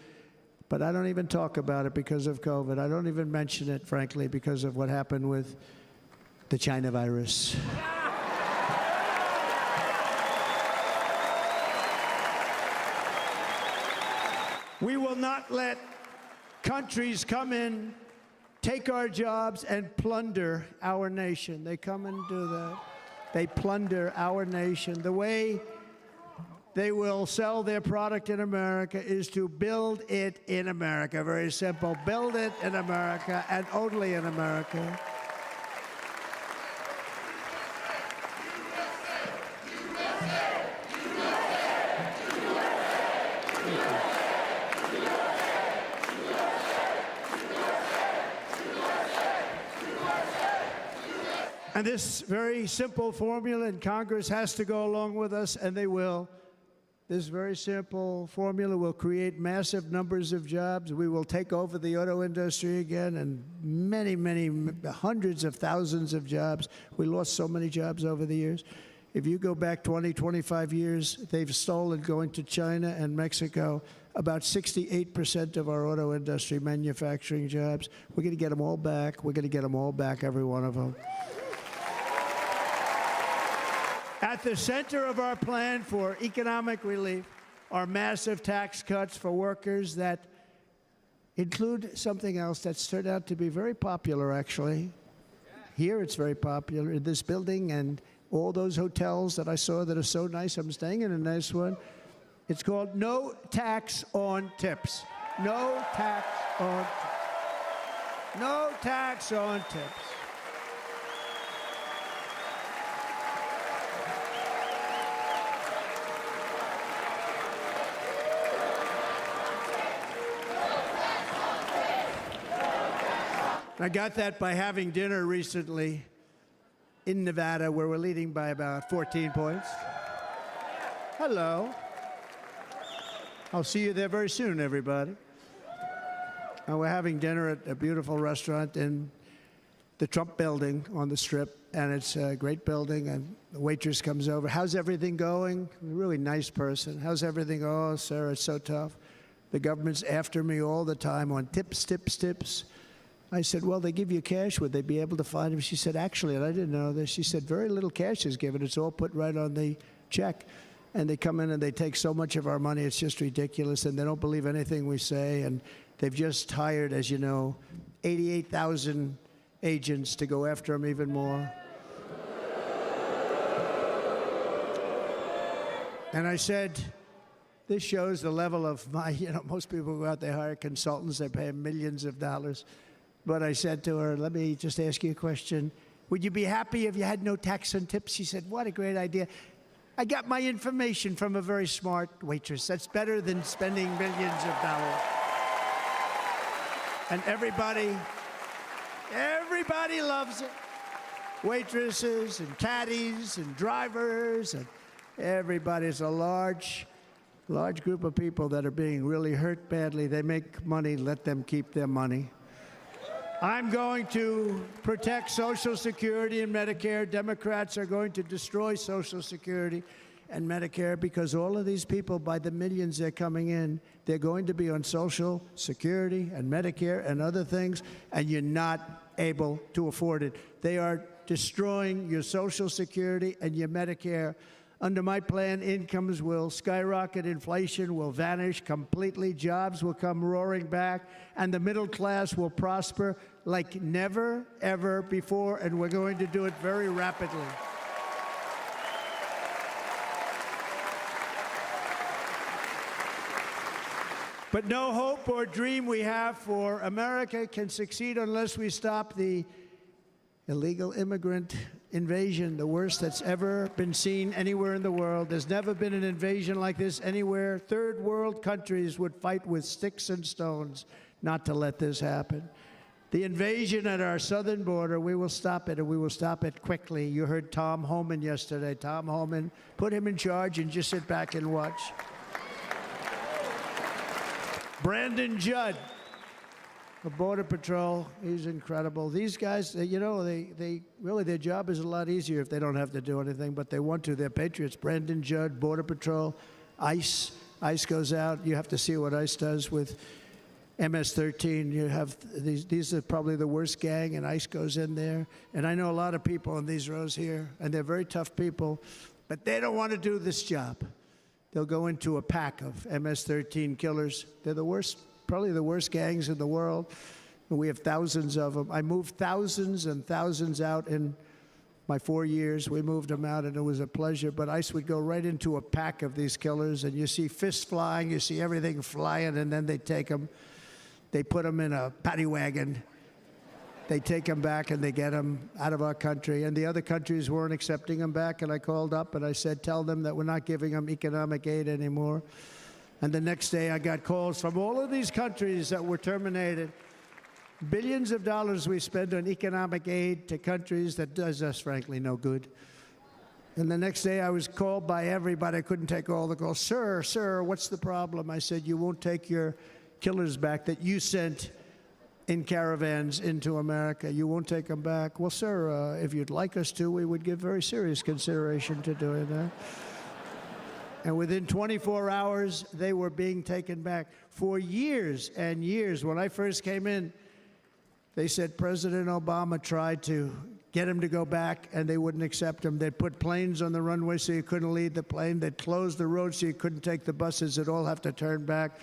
But I don't even talk about it because of COVID. I don't even mention it, frankly, because of what happened with the China virus. We will not let countries come in, take our jobs, and plunder our nation. They come and do that. They plunder our nation. The way they will sell their product in America is to build it in America. Very simple. Build it in America and only in America. And this very simple formula, and Congress has to go along with us, and they will. This very simple formula will create massive numbers of jobs. We will take over the auto industry again, and many, many, hundreds of thousands of jobs. We lost so many jobs over the years. If you go back 20, 25 years, they've stolen, going to China and Mexico, about 68% of our auto industry manufacturing jobs. We're going to get them all back. We're going to get them all back, every one of them. At the center of our plan for economic relief are massive tax cuts for workers that include something else that's turned out to be very popular, actually. Here it's very popular, in this building and all those hotels that I saw that are so nice. I'm staying in a nice one. It's called no tax on tips. No tax on tips. No tax on tips. I got that by having dinner recently in Nevada, where we're leading by about 14 points. Hello. I'll see you there very soon, everybody. And we're having dinner at a beautiful restaurant in the Trump building on the Strip, and it's a great building, and the waitress comes over. How's everything going? A really nice person. How's everything? Oh, sir, it's so tough. The government's after me all the time on tips, tips, tips. I said, well, they give you cash. Would they be able to find him? She said, actually, and I didn't know this, she said, very little cash is given. It's all put right on the check. And they come in and they take so much of our money, it's just ridiculous. And they don't believe anything we say. And they've just hired, as you know, 88,000 agents to go after him even more. And I said, this shows the level of my, most people go out, they hire consultants, they pay them millions of dollars. But I said to her, let me just ask you a question. Would you be happy if you had no tax on tips? She said, what a great idea. I got my information from a very smart waitress. That's better than spending millions of dollars. And everybody loves it. Waitresses and caddies and drivers and everybody. It's a large group of people that are being really hurt badly. They make money, let them keep their money. I'm going to protect Social Security and Medicare. Democrats are going to destroy Social Security and Medicare because all of these people, by the millions they're coming in, they're going to be on Social Security and Medicare and other things, and you're not able to afford it. They are destroying your Social Security and your Medicare. Under my plan, incomes will skyrocket, inflation will vanish completely, jobs will come roaring back, and the middle class will prosper like never, ever before, and we're going to do it very rapidly. But no hope or dream we have for America can succeed unless we stop the illegal immigrant invasion, the worst that's ever been seen anywhere in the world. There's never been an invasion like this anywhere. Third world countries would fight with sticks and stones not to let this happen. The invasion at our southern border, we will stop it, and we will stop it quickly. You heard Tom Homan yesterday. Tom Homan, put him in charge and just sit back and watch. Brandon Judd of Border Patrol, he's incredible. These guys, you know, they really, their job is a lot easier if they don't have to do anything, but they want to. They're patriots. Brandon Judd, Border Patrol, ICE. ICE goes out. You have to see what ICE does with MS-13. You have these are probably the worst gang, and ICE goes in there. And I know a lot of people in these rows here, and they're very tough people, but they don't want to do this job. They'll go into a pack of MS-13 killers. They're the worst, probably the worst gangs in the world. And we have thousands of them. I moved thousands and thousands out in my 4 years. We moved them out, and it was a pleasure. But ICE would go right into a pack of these killers, and you see fists flying, you see everything flying, and then they take them. They put them in a paddy wagon. They take them back, and they get them out of our country. And the other countries weren't accepting them back, and I called up, and I said, tell them that we're not giving them economic aid anymore. And the next day, I got calls from all of these countries that were terminated. Billions of dollars we spend on economic aid to countries that does us, frankly, no good. And the next day, I was called by everybody. I couldn't take all the calls. Sir, what's the problem? I said, you won't take your killers back that you sent in caravans into America. You won't take them back. Well, sir, if you'd like us to, we would give very serious consideration to doing that. And within 24 hours, they were being taken back. For years and years, when I first came in, they said President Obama tried to get him to go back, and they wouldn't accept him. They'd put planes on the runway so you couldn't leave the plane. They'd close the road so you couldn't take the buses. They'd all have to turn back.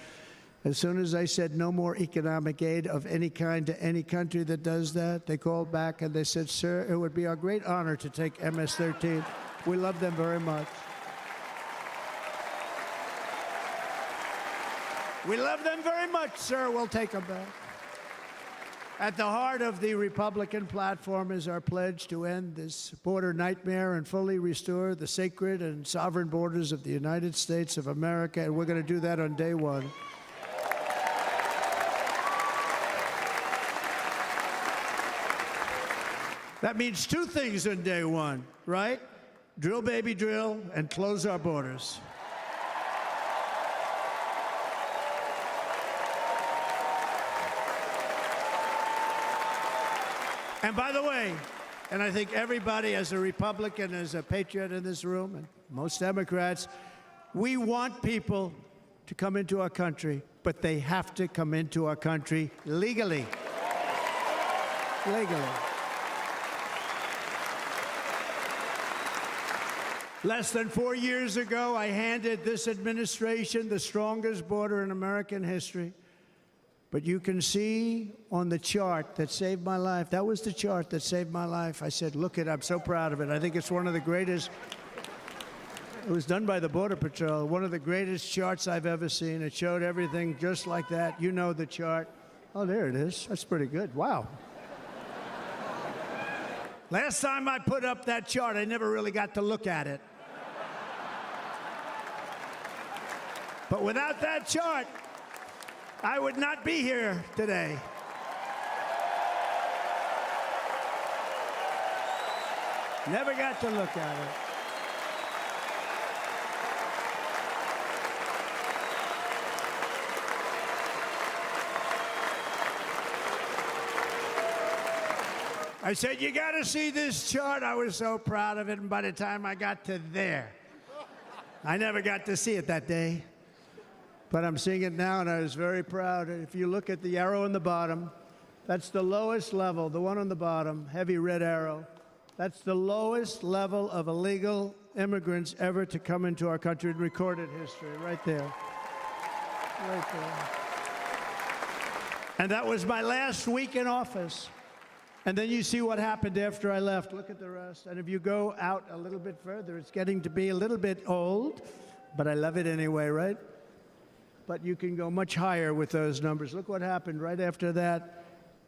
As soon as I said no more economic aid of any kind to any country that does that, they called back and they said, sir, it would be our great honor to take MS-13. We love them very much. We love them very much, sir. We'll take them back. At the heart of the Republican platform is our pledge to end this border nightmare and fully restore the sacred and sovereign borders of the United States of America, and we're going to do that on day one. That means two things on day one, right? Drill, baby, drill, and close our borders. And by the way, and I think everybody as a Republican, as a patriot in this room, and most Democrats, we want people to come into our country, but they have to come into our country legally. Legally. Less than 4 years ago, I handed this administration the strongest border in American history. But you can see on the chart that saved my life, that was the chart that saved my life. I said, look it, I'm so proud of it. I think it's one of the greatest, it was done by the Border Patrol, one of the greatest charts I've ever seen. It showed everything just like that. You know the chart. Oh, there it is. That's pretty good. Wow. Last time I put up that chart, I never really got to look at it. But without that chart, I would not be here today. Never got to look at it. I said, you got to see this chart. I was so proud of it, and by the time I got to there, I never got to see it that day. But I'm seeing it now, and I was very proud. And if you look at the arrow in the bottom, that's the lowest level, the one on the bottom, heavy red arrow. That's the lowest level of illegal immigrants ever to come into our country in recorded history, right there. Right there. And that was my last week in office. And then you see what happened after I left. Look at the rest. And if you go out a little bit further, it's getting to be a little bit old, but I love it anyway, right? But you can go much higher with those numbers. Look what happened right after that.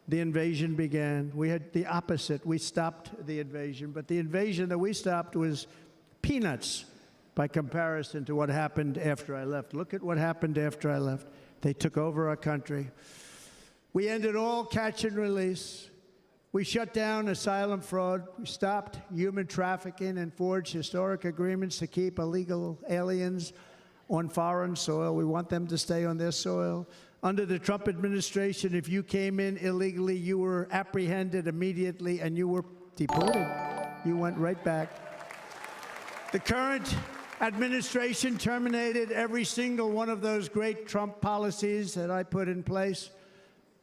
The invasion began. We had the opposite. We stopped the invasion, but the invasion that we stopped was peanuts by comparison to what happened after I left. Look at what happened after I left. They took over our country. We ended all catch and release. We shut down asylum fraud. We stopped human trafficking and forged historic agreements to keep illegal aliens on foreign soil. We want them to stay on their soil. Under the Trump administration, if you came in illegally, you were apprehended immediately and you were deported. You went right back. The current administration terminated every single one of those great Trump policies that I put in place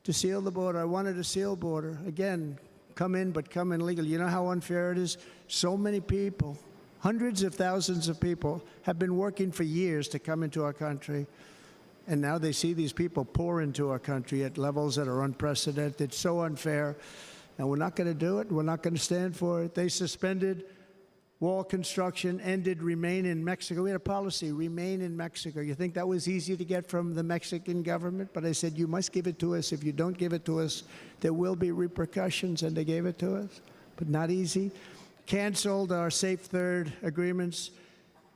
to seal the border. I wanted a sealed border. Again, come in, but come in legally. You know how unfair it is? So many people, hundreds of thousands of people, have been working for years to come into our country. And now they see these people pour into our country at levels that are unprecedented, so unfair. And we're not going to do it. We're not going to stand for it. They suspended wall construction, ended remain in Mexico. We had a policy, remain in Mexico. You think that was easy to get from the Mexican government? But I said, you must give it to us. If you don't give it to us, there will be repercussions. And they gave it to us, but not easy. Canceled our Safe Third agreements.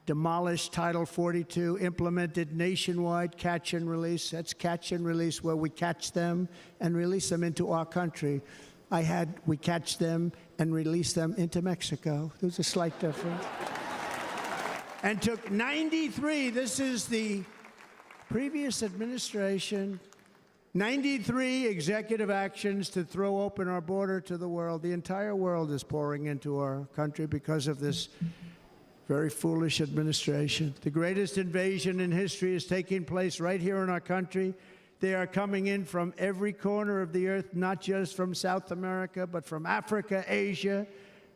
Demolished Title 42, implemented nationwide catch and release. That's catch and release, where we catch them and release them into our country. We catch them and release them into Mexico. There's a slight difference. And took 93, this is the previous administration, 93 executive actions to throw open our border to the world. The entire world is pouring into our country because of this very foolish administration. The greatest invasion in history is taking place right here in our country. They are coming in from every corner of the earth, not just from South America, but from Africa, Asia,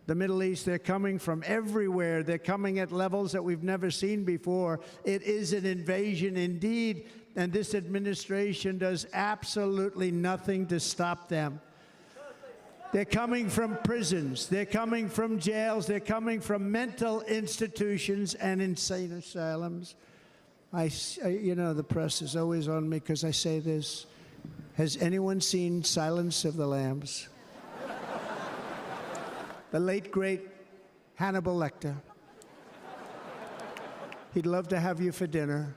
the Middle East. They're coming from everywhere. They're coming at levels that we've never seen before. It is an invasion indeed, and this administration does absolutely nothing to stop them. They're coming from prisons. They're coming from jails. They're coming from mental institutions and insane asylums. You know, the press is always on me because I say this. Has anyone seen Silence of the Lambs? The late, great Hannibal Lecter. He'd love to have you for dinner.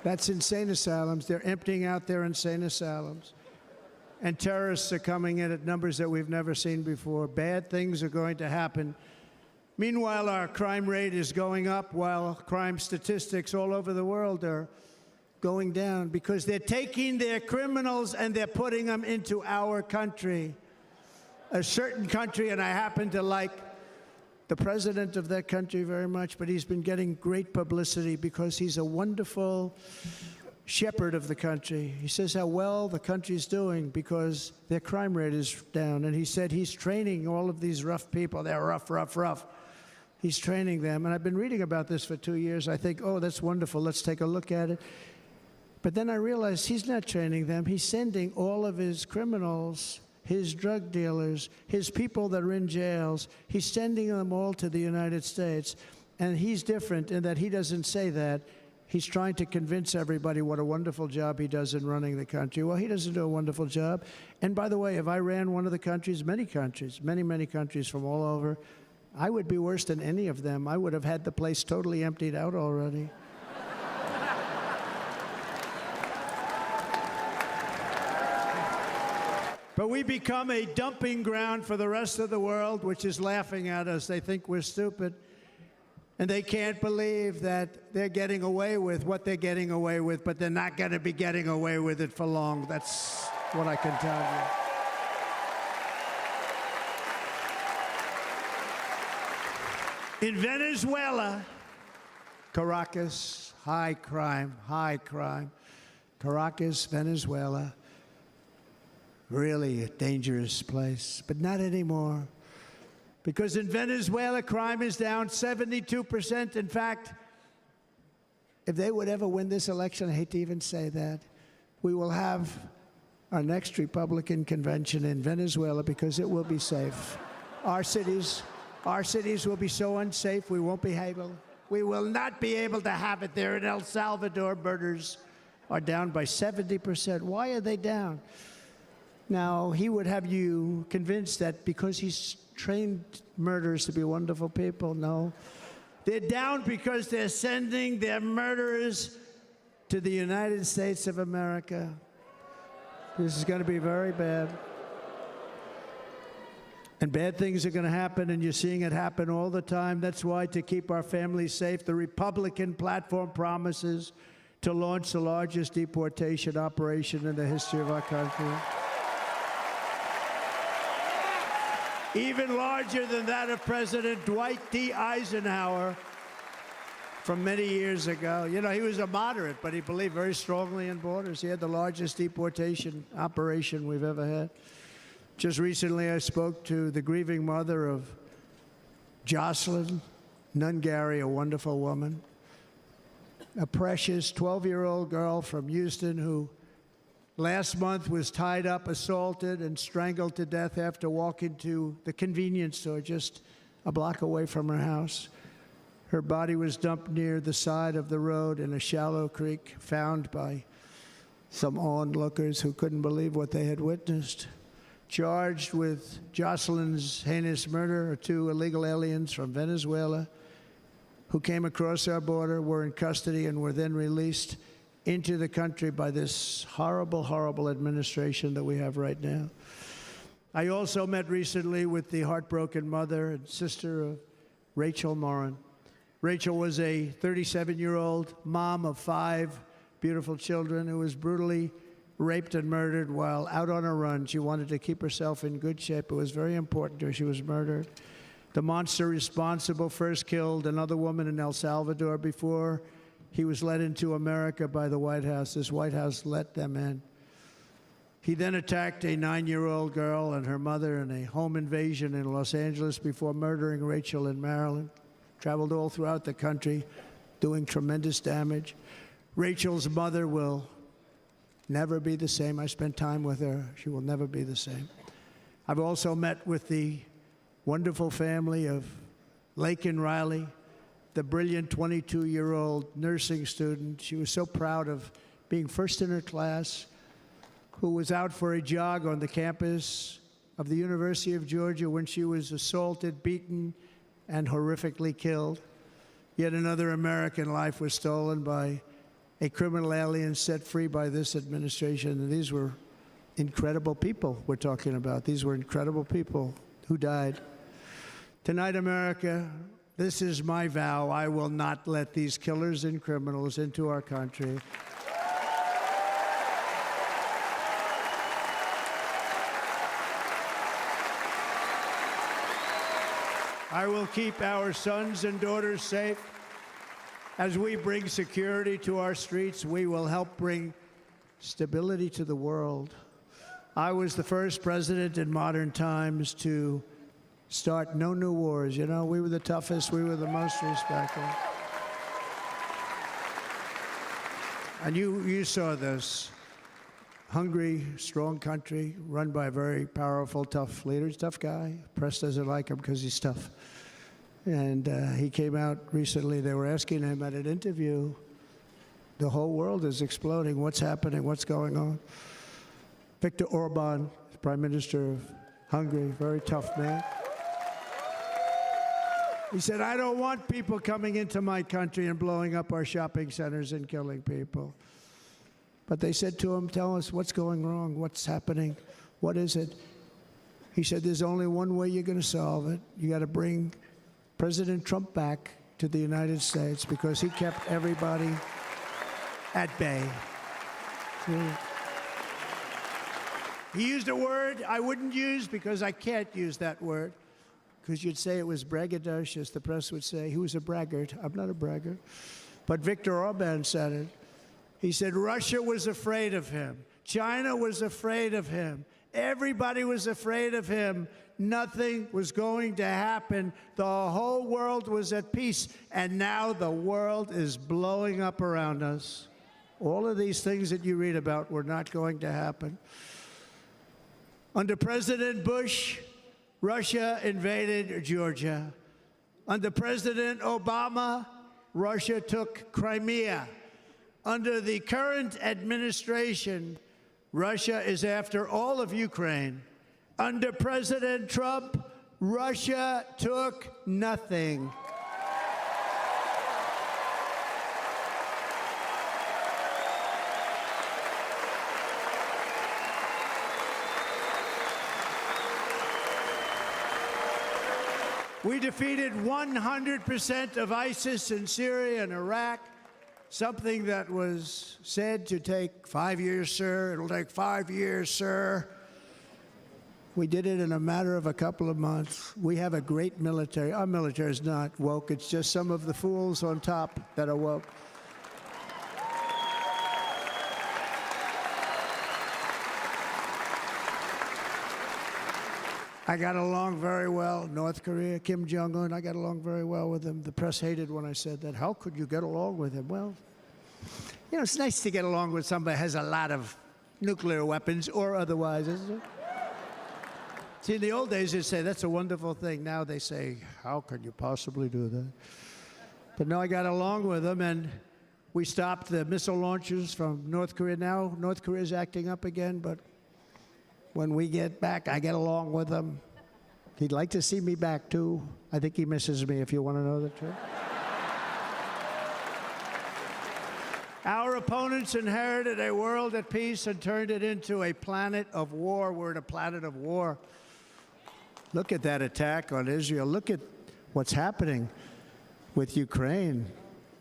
That's insane asylums. They're emptying out their insane asylums. And terrorists are coming in at numbers that we've never seen before. Bad things are going to happen. Meanwhile, our crime rate is going up, while crime statistics all over the world are going down, because they're taking their criminals and they're putting them into our country. A certain country, and I happen to like the president of that country very much, but he's been getting great publicity because he's a wonderful shepherd of the country. He says how well the country's doing because their crime rate is down. And he said he's training all of these rough people. They're rough, rough, rough. He's training them. And I've been reading about this for 2 years. I think, oh, that's wonderful. Let's take a look at it. But then I realized he's not training them. He's sending all of his criminals, his drug dealers, his people that are in jails, he's sending them all to the United States. And he's different in that he doesn't say that. He's trying to convince everybody what a wonderful job he does in running the country. Well, he doesn't do a wonderful job. And by the way, if I ran one of the countries, many countries, many countries from all over, I would be worse than any of them. I would have had the place totally emptied out already. But we become a dumping ground for the rest of the world, which is laughing at us. They think we're stupid. And they can't believe that they're getting away with what they're getting away with, but they're not going to be getting away with it for long. That's what I can tell you. In Venezuela, Caracas, high crime. Caracas, Venezuela, really a dangerous place, but not anymore. Because in Venezuela, crime is down 72%. In fact, if they would ever win this election, I hate to even say that, we will have our next Republican convention in Venezuela because it will be safe. Our cities will be so unsafe, we will not be able to have it there. In El Salvador, murders are down by 70%. Why are they down? Now, he would have you convinced that because he's trained murderers to be wonderful people. No. They're down because they're sending their murderers to the United States of America. This is going to be very bad. And bad things are going to happen, and you're seeing it happen all the time. That's why, to keep our families safe, the Republican platform promises to launch the largest deportation operation in the history of our country. Even larger than that of President Dwight D. Eisenhower from many years ago. You know, he was a moderate, but he believed very strongly in borders. He had the largest deportation operation we've ever had. Just recently, I spoke to the grieving mother of Jocelyn Nungary, a wonderful woman, a precious 12-year-old girl from Houston who last month was tied up, assaulted, and strangled to death after walking to the convenience store just a block away from her house. Her body was dumped near the side of the road in a shallow creek, found by some onlookers who couldn't believe what they had witnessed. Charged with Jocelyn's heinous murder are 2 illegal aliens from Venezuela who came across our border, were in custody, and were then released into the country by this horrible, horrible administration that we have right now. I also met recently with the heartbroken mother and sister of Rachel Morin. Rachel was a 37-year-old mom of 5 beautiful children who was brutally raped and murdered while out on a run. She wanted to keep herself in good shape. It was very important to her. She was murdered. The monster responsible first killed another woman in El Salvador before he was led into America by the White House. This White House let them in. He then attacked a 9-year-old girl and her mother in a home invasion in Los Angeles before murdering Rachel in Maryland. Traveled all throughout the country, doing tremendous damage. Rachel's mother will never be the same. I spent time with her. She will never be the same. I've also met with the wonderful family of Laken Riley, the brilliant 22-year-old nursing student. She was so proud of being first in her class, who was out for a jog on the campus of the University of Georgia when she was assaulted, beaten, and horrifically killed. Yet another American life was stolen by a criminal alien set free by this administration. And these were incredible people we're talking about. These were incredible people who died. Tonight, America, this is my vow. I will not let these killers and criminals into our country. I will keep our sons and daughters safe. As we bring security to our streets, we will help bring stability to the world. I was the first president in modern times to start no new wars. You know, we were the toughest, we were the most respected. And you saw this. Hungry, strong country, run by a very powerful, tough leader. He's a tough guy. Press doesn't like him because he's tough. And he came out recently. They were asking him at an interview, the whole world is exploding. What's happening? What's going on? Viktor Orban, Prime Minister of Hungary, very tough man. He said, I don't want people coming into my country and blowing up our shopping centers and killing people. But they said to him, tell us what's going wrong, what's happening, what is it? He said, there's only one way you're going to solve it. You got to bring President Trump back to the United States because he kept everybody at bay. He used a word I wouldn't use because I can't use that word, because you'd say it was braggadocious. The press would say he was a braggart. I'm not a braggart. But Viktor Orban said it. He said Russia was afraid of him. China was afraid of him. Everybody was afraid of him. Nothing was going to happen. The whole world was at peace. And now the world is blowing up around us. All of these things that you read about were not going to happen. Under President Bush, Russia invaded Georgia. Under President Obama, Russia took Crimea. Under the current administration, Russia is after all of Ukraine. Under President Trump, Russia took nothing. We defeated 100% of ISIS in Syria and Iraq, something that was said to take 5 years, sir. It'll take 5 years, sir. We did it in a matter of a couple of months. We have a great military. Our military is not woke. It's just some of the fools on top that are woke. I got along very well. North Korea, Kim Jong-un, I got along very well with him. The press hated when I said that. How could you get along with him? Well, you know, it's nice to get along with somebody who has a lot of nuclear weapons or otherwise, isn't it? See, in the old days, they'd say, that's a wonderful thing. Now they say, how can you possibly do that? But no, I got along with him, and we stopped the missile launches from North Korea. Now North Korea is acting up again, but when we get back, I get along with him. He'd like to see me back, too. I think he misses me, if you want to know the truth. Our opponents inherited a world at peace and turned it into a planet of war. We're in a planet of war. Look at that attack on Israel. Look at what's happening with Ukraine.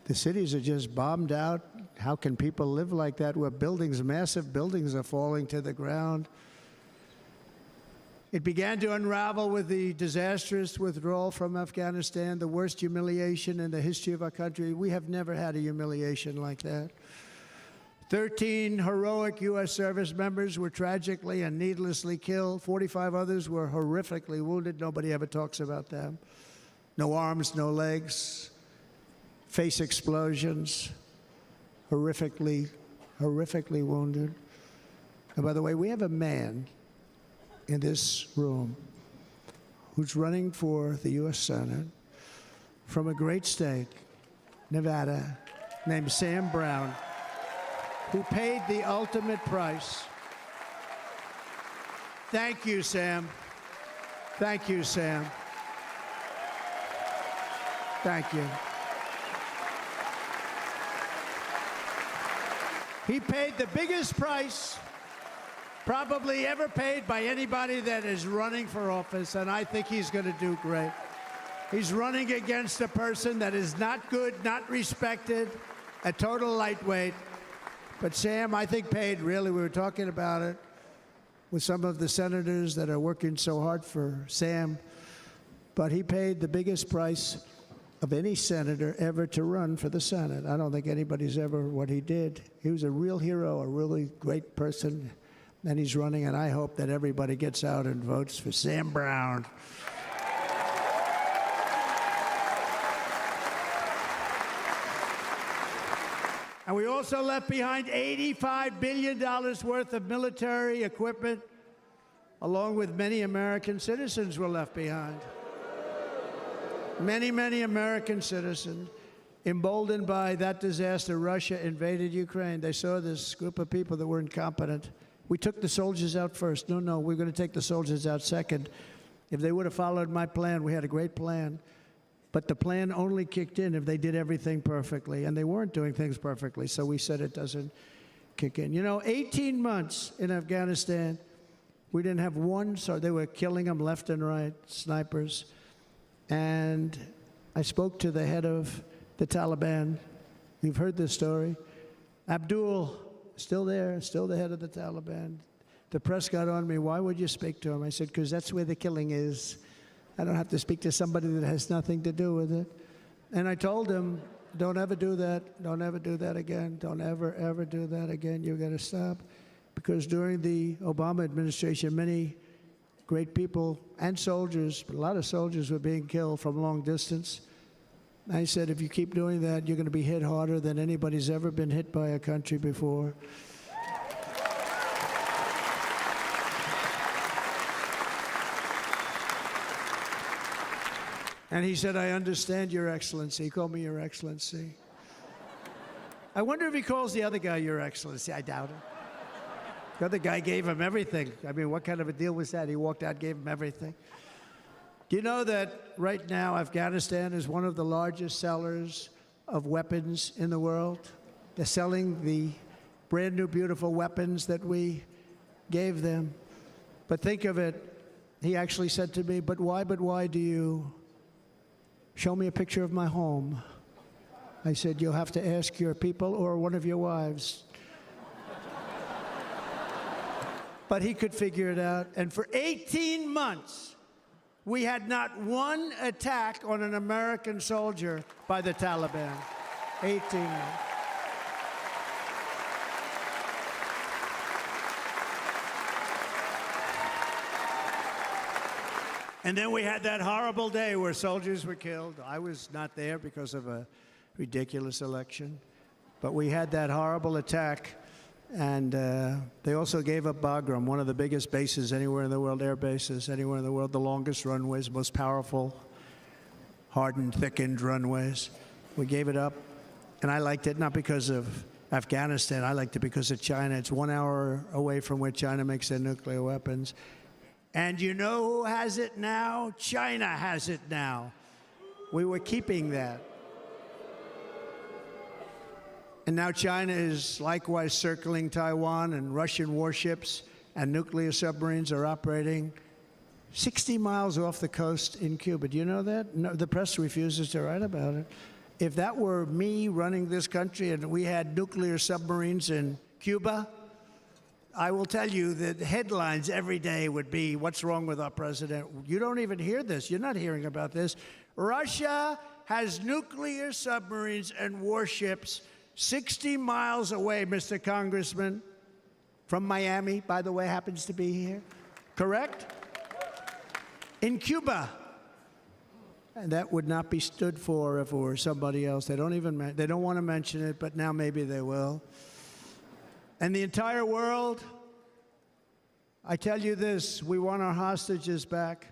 The cities are just bombed out. How can people live like that where buildings, massive buildings, are falling to the ground? It began to unravel with the disastrous withdrawal from Afghanistan, the worst humiliation in the history of our country. We have never had a humiliation like that. 13 heroic U.S. service members were tragically and needlessly killed. 45 others were horrifically wounded. Nobody ever talks about them. No arms, no legs, face explosions, horrifically wounded. And by the way, we have a man in this room who's running for the U.S. Senate from a great state, Nevada, named Sam Brown, who paid the ultimate price. Thank you, Sam. Thank you, Sam. Thank you. He paid the biggest price probably ever paid by anybody that is running for office, and I think he's going to do great. He's running against a person that is not good, not respected, a total lightweight. But Sam, I think, paid, really, we were talking about it with some of the senators that are working so hard for Sam, but he paid the biggest price of any senator ever to run for the Senate. I don't think anybody's ever what he did. He was a real hero, a really great person. And he's running, and I hope that everybody gets out and votes for Sam Brown. And we also left behind $85 billion worth of military equipment, along with many American citizens were left behind. Many, many American citizens, emboldened by that disaster. Russia invaded Ukraine. They saw this group of people that were incompetent. We took the soldiers out first. No, we're going to take the soldiers out second. If they would have followed my plan, we had a great plan. But the plan only kicked in if they did everything perfectly. And they weren't doing things perfectly, so we said it doesn't kick in. You know, 18 months in Afghanistan, we didn't have one, so they were killing them left and right, snipers. And I spoke to the head of the Taliban. You've heard this story. Abdul, still there, still the head of the Taliban. The press got on me, why would you speak to him? I said, because that's where the killing is. I don't have to speak to somebody that has nothing to do with it. And I told him, don't ever do that. Don't ever do that again. Don't ever, ever do that again. You've got to stop. Because during the Obama administration, many great people and soldiers, but a lot of soldiers were being killed from long distance. I said, if you keep doing that, you're going to be hit harder than anybody's ever been hit by a country before. And he said, I understand, Your Excellency. He called me Your Excellency. I wonder if he calls the other guy Your Excellency. I doubt it. The other guy gave him everything. I mean, what kind of a deal was that? He walked out, gave him everything. Do you know that right now Afghanistan is one of the largest sellers of weapons in the world? They're selling the brand new, beautiful weapons that we gave them. But think of it, he actually said to me, but why do you show me a picture of my home? I said, you'll have to ask your people or one of your wives. But he could figure it out. And for 18 months, we had not one attack on an American soldier by the Taliban. 18 months. And then we had that horrible day where soldiers were killed. I was not there because of a ridiculous election. But we had that horrible attack. And they also gave up Bagram, one of the biggest bases anywhere in the world, air bases anywhere in the world, the longest runways, most powerful, hardened, thickened runways. We gave it up. And I liked it not because of Afghanistan. I liked it because of China. It's 1 hour away from where China makes their nuclear weapons. And you know who has it now? China has it now. We were keeping that. And now China is likewise circling Taiwan, and Russian warships and nuclear submarines are operating 60 miles off the coast in Cuba. Do you know that? No, the press refuses to write about it. If that were me running this country and we had nuclear submarines in Cuba, I will tell you that headlines every day would be, what's wrong with our president? You don't even hear this. You're not hearing about this. Russia has nuclear submarines and warships 60 miles away, Mr. Congressman, from Miami, by the way, happens to be here. Correct? In Cuba. And that would not be stood for if it were somebody else. They don't want to mention it, but now maybe they will. And the entire world, I tell you this, we want our hostages back,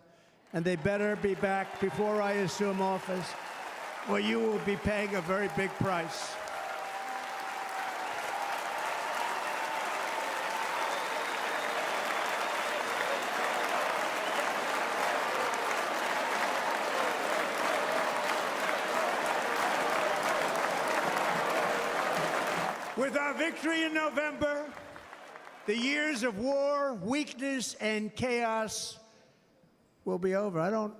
and they better be back before I assume office, or you will be paying a very big price. With our victory in November, the years of war, weakness, and chaos will be over. I don't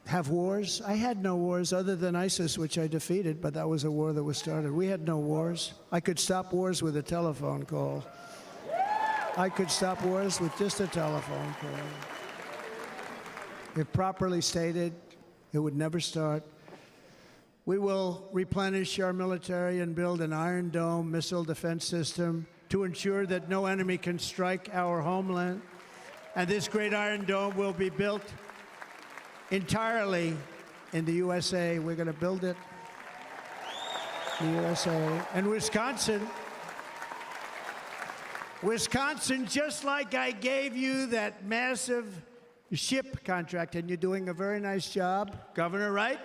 have wars. I had no wars other than ISIS, which I defeated, but that was a war that was started. We had no wars. I could stop wars with a telephone call. I could stop wars with just a telephone call. If properly stated, it would never start. We will replenish our military and build an Iron Dome missile defense system to ensure that no enemy can strike our homeland. And this great Iron Dome will be built entirely in the USA. We're going to build it in the USA. And Wisconsin, just like I gave you that massive ship contract, and you're doing a very nice job, Governor, right?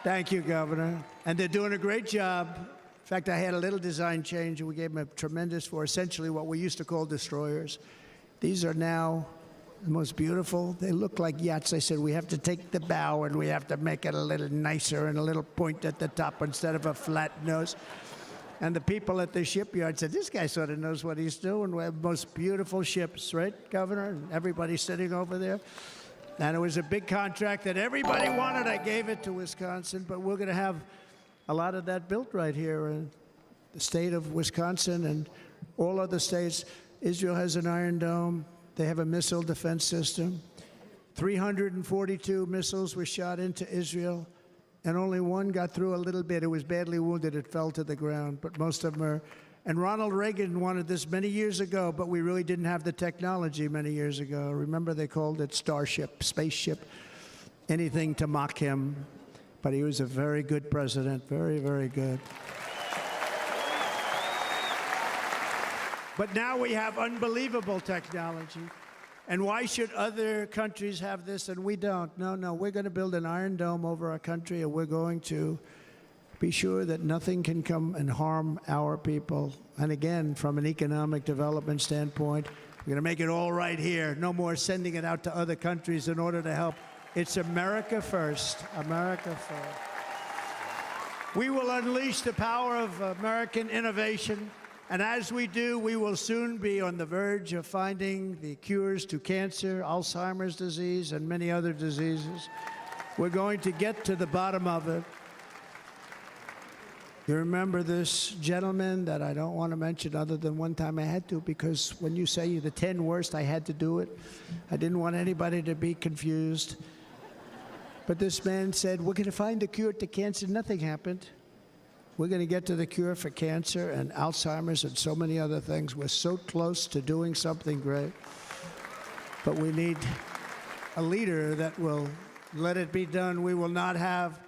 Thank you, Governor. And they're doing a great job. In fact, I had a little design change, and we gave them a tremendous for essentially what we used to call destroyers. These are now the most beautiful. They look like yachts. I said, we have to take the bow, and we have to make it a little nicer and a little point at the top instead of a flat nose. And the people at the shipyard said, this guy sort of knows what he's doing. We have the most beautiful ships, right, Governor? And everybody sitting over there. And it was a big contract that everybody wanted. I gave it to Wisconsin, but we're going to have a lot of that built right here in the state of Wisconsin and all other states. Israel has an Iron Dome. They have a missile defense system. 342 missiles were shot into Israel, and only one got through a little bit. It was badly wounded. It fell to the ground, but most of them are. And Ronald Reagan wanted this many years ago, but we really didn't have the technology many years ago. Remember, they called it Starship, spaceship, anything to mock him. But he was a very good president, very, very good. But now we have unbelievable technology. And why should other countries have this and we don't? No, we're going to build an Iron Dome over our country, and we're going to be sure that nothing can come and harm our people. And again, from an economic development standpoint, we're going to make it all right here. No more sending it out to other countries in order to help. It's America first. America first. We will unleash the power of American innovation. And as we do, we will soon be on the verge of finding the cures to cancer, Alzheimer's disease, and many other diseases. We're going to get to the bottom of it. You remember this gentleman that I don't want to mention other than one time I had to, because when you say the 10 worst, I had to do it. I didn't want anybody to be confused. But this man said, we're going to find the cure to cancer. Nothing happened. We're going to get to the cure for cancer and Alzheimer's and so many other things. We're so close to doing something great. But we need a leader that will let it be done. We will not have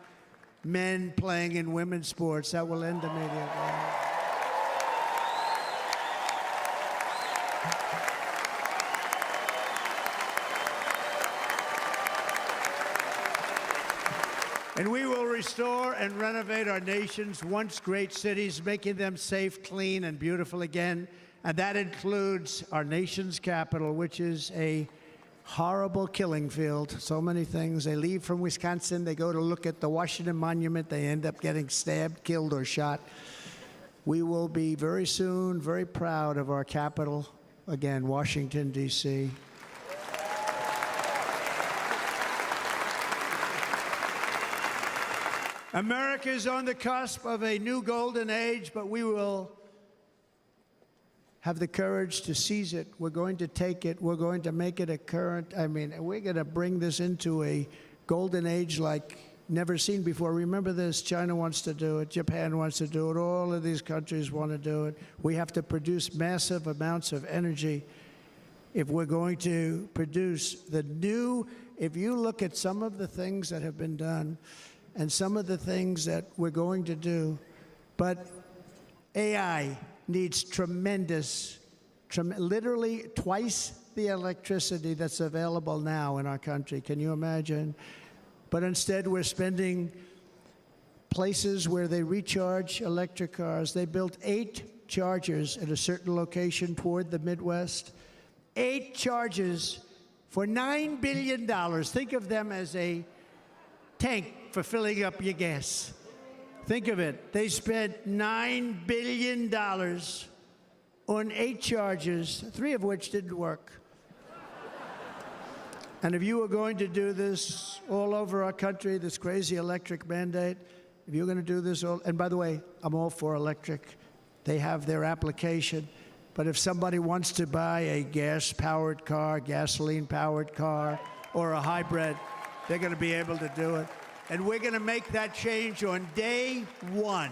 men playing in women's sports. That will end immediately. And we will restore and renovate our nation's once great cities, making them safe, clean, and beautiful again. And that includes our nation's capital, which is a horrible killing field. So many things. They leave from Wisconsin, they go to look at the Washington Monument, they end up getting stabbed, killed, or shot. We will be very soon very proud of our capital, again, Washington, D.C. America is on the cusp of a new golden age, but we will have the courage to seize it. We're going to take it. We're going to make it a current. We're going to bring this into a golden age like never seen before. Remember this, China wants to do it. Japan wants to do it. All of these countries want to do it. We have to produce massive amounts of energy if we're going to produce the new. If you look at some of the things that have been done and some of the things that we're going to do, but AI needs literally twice the electricity that's available now in our country. Can you imagine? But instead, we're spending places where they recharge electric cars. They built 8 chargers at a certain location toward the Midwest. 8 chargers for $9 billion. Think of them as a tank for filling up your gas. Think of it. They spent $9 billion on 8 chargers, 3 of which didn't work. And if you were going to do this all over our country, this crazy electric mandate, if you're going to do this all, and by the way, I'm all for electric. They have their application. But if somebody wants to buy a gas-powered car, gasoline-powered car, or a hybrid, they're going to be able to do it. And we're going to make that change on day 1.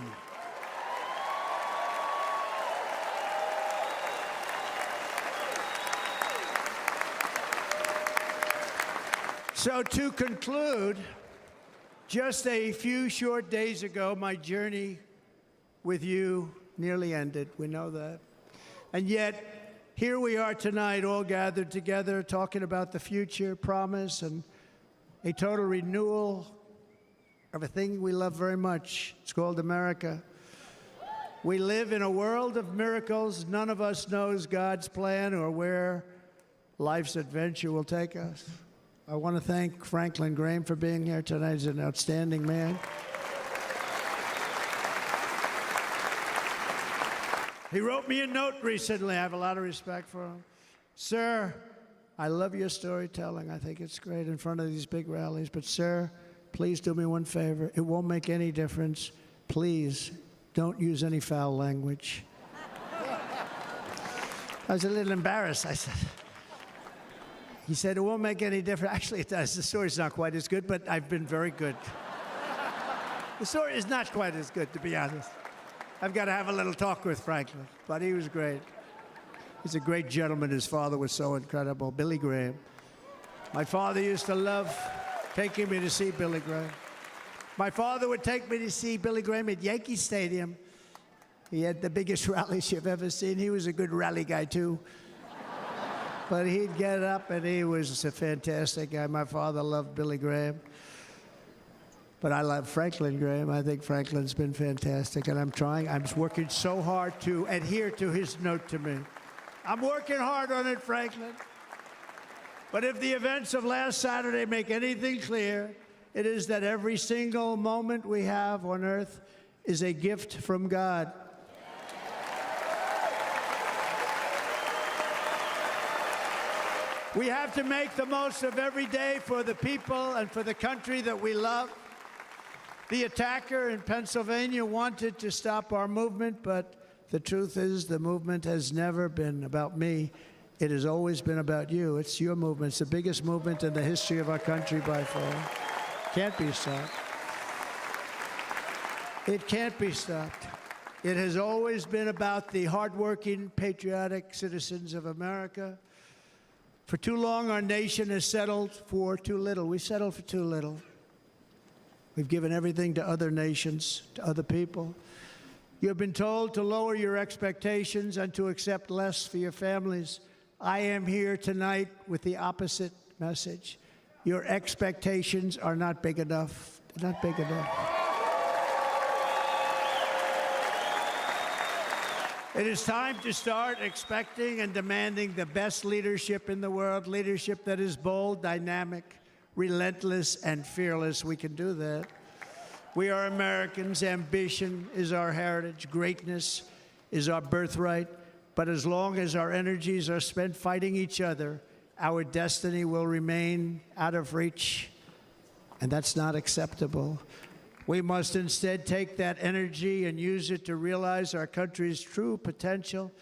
So to conclude, just a few short days ago, my journey with you nearly ended. We know that. And yet, here we are tonight, all gathered together, talking about the future, promise, and a total renewal of a thing we love very much. It's called America. We live in a world of miracles. None of us knows God's plan or where life's adventure will take us. I want to thank Franklin Graham for being here tonight. He's an outstanding man. He wrote me a note recently. I have a lot of respect for him. Sir, I love your storytelling. I think it's great in front of these big rallies. But, sir, please do me one favor. It won't make any difference. Please don't use any foul language. I was a little embarrassed. He said, it won't make any difference. Actually, it does. The story's not quite as good, but I've been very good. The story is not quite as good, to be honest. I've got to have a little talk with Franklin, but he was great. He's a great gentleman. His father was so incredible, Billy Graham. My father used to love taking me to see Billy Graham. My father would take me to see Billy Graham at Yankee Stadium. He had the biggest rallies you've ever seen. He was a good rally guy, too. But he'd get up, and he was a fantastic guy. My father loved Billy Graham. But I love Franklin Graham. I think Franklin's been fantastic, and I'm working so hard to adhere to his note to me. I'm working hard on it, Franklin. But if the events of last Saturday make anything clear, it is that every single moment we have on earth is a gift from God. We have to make the most of every day for the people and for the country that we love. The attacker in Pennsylvania wanted to stop our movement, but the truth is the movement has never been about me. It has always been about you. It's your movement. It's the biggest movement in the history of our country by far. Can't be stopped. It can't be stopped. It has always been about the hardworking, patriotic citizens of America. For too long, our nation has settled for too little. We settled for too little. We've given everything to other nations, to other people. You have been told to lower your expectations and to accept less for your families. I am here tonight with the opposite message. Your expectations are not big enough. They're not big enough. It is time to start expecting and demanding the best leadership in the world, leadership that is bold, dynamic, relentless, and fearless. We can do that. We are Americans. Ambition is our heritage. Greatness is our birthright. But as long as our energies are spent fighting each other, our destiny will remain out of reach, and that's not acceptable. We must instead take that energy and use it to realize our country's true potential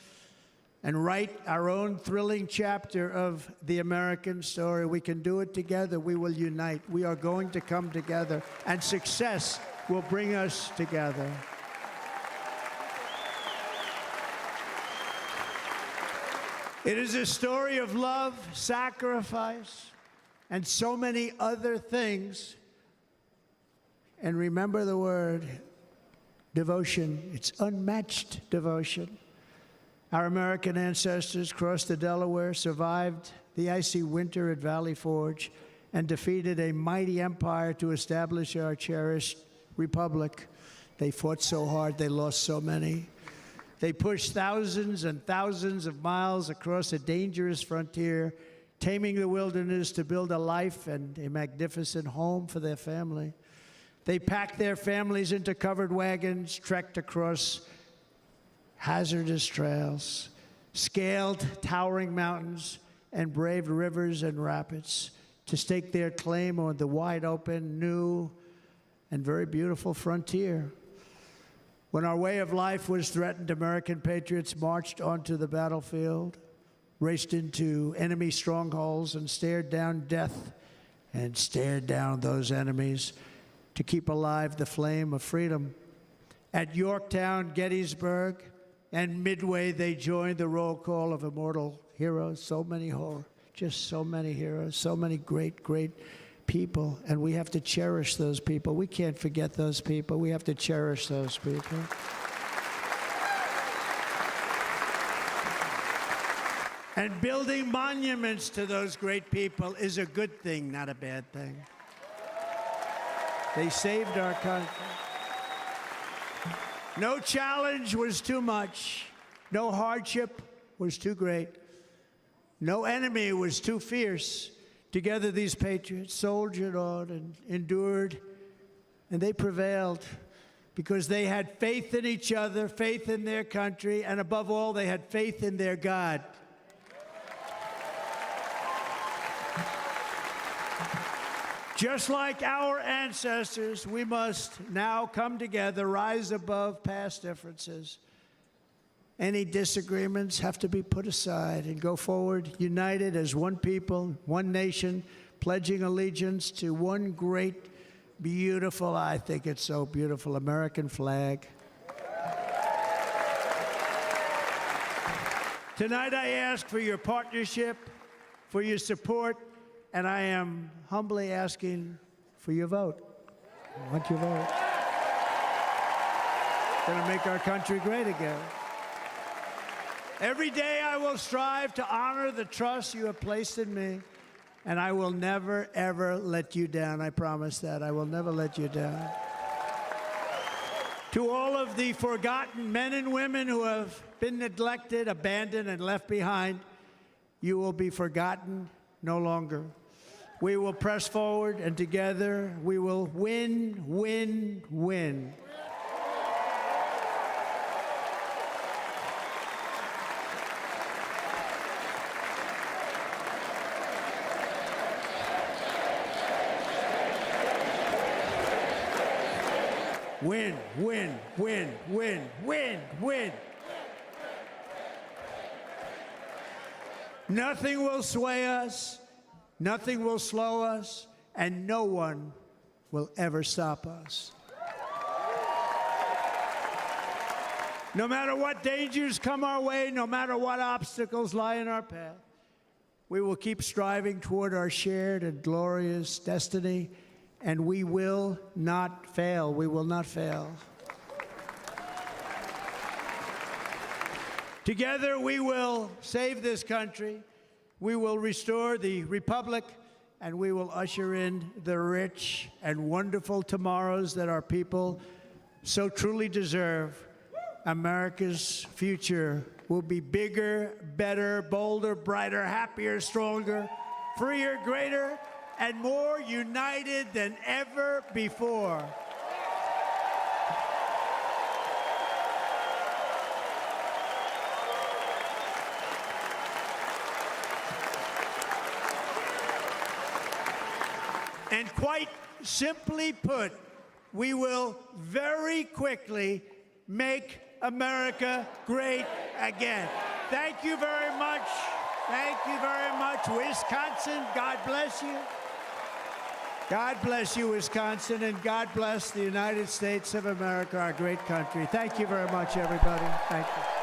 and write our own thrilling chapter of the American story. We can do it together. We will unite. We are going to come together, and success will bring us together. It is a story of love, sacrifice, and so many other things. And remember the word, devotion. It's unmatched devotion. Our American ancestors crossed the Delaware, survived the icy winter at Valley Forge, and defeated a mighty empire to establish our cherished republic. They fought so hard, they lost so many. They pushed thousands and thousands of miles across a dangerous frontier, taming the wilderness to build a life and a magnificent home for their family. They packed their families into covered wagons, trekked across hazardous trails, scaled towering mountains, and braved rivers and rapids to stake their claim on the wide open, new, and very beautiful frontier. When our way of life was threatened, American patriots marched onto the battlefield, raced into enemy strongholds, and stared down death and stared down those enemies to keep alive the flame of freedom. At Yorktown, Gettysburg, and Midway, they joined the roll call of immortal heroes. So many just so many heroes, so many great, great people. And we have to cherish those people. We can't forget those people. We have to cherish those people. And building monuments to those great people is a good thing, not a bad thing. They saved our country. No challenge was too much. No hardship was too great. No enemy was too fierce. Together, these patriots soldiered on and endured, and they prevailed because they had faith in each other, faith in their country, and above all, they had faith in their God. Just like our ancestors, we must now come together, rise above past differences. Any disagreements have to be put aside and go forward, united as one people, one nation, pledging allegiance to one great, beautiful, I think it's so beautiful, American flag. Tonight I ask for your partnership, for your support, and I am humbly asking for your vote. I want your vote. It's going to make our country great again. Every day I will strive to honor the trust you have placed in me, and I will never, ever let you down. I promise that. I will never let you down. To all of the forgotten men and women who have been neglected, abandoned, and left behind, you will be forgotten no longer. We will press forward, and together we will win, win, win. Win, win, win, win, win, win. Nothing will sway us, nothing will slow us, and no one will ever stop us. No matter what dangers come our way, no matter what obstacles lie in our path, we will keep striving toward our shared and glorious destiny, and we will not fail. We will not fail. Together, we will save this country, we will restore the republic, and we will usher in the rich and wonderful tomorrows that our people so truly deserve. America's future will be bigger, better, bolder, brighter, happier, stronger, freer, greater, and more united than ever before. And quite simply put, we will very quickly make America great again. Thank you very much. Thank you very much, Wisconsin. God bless you. God bless you, Wisconsin, and God bless the United States of America, our great country. Thank you very much, everybody. Thank you.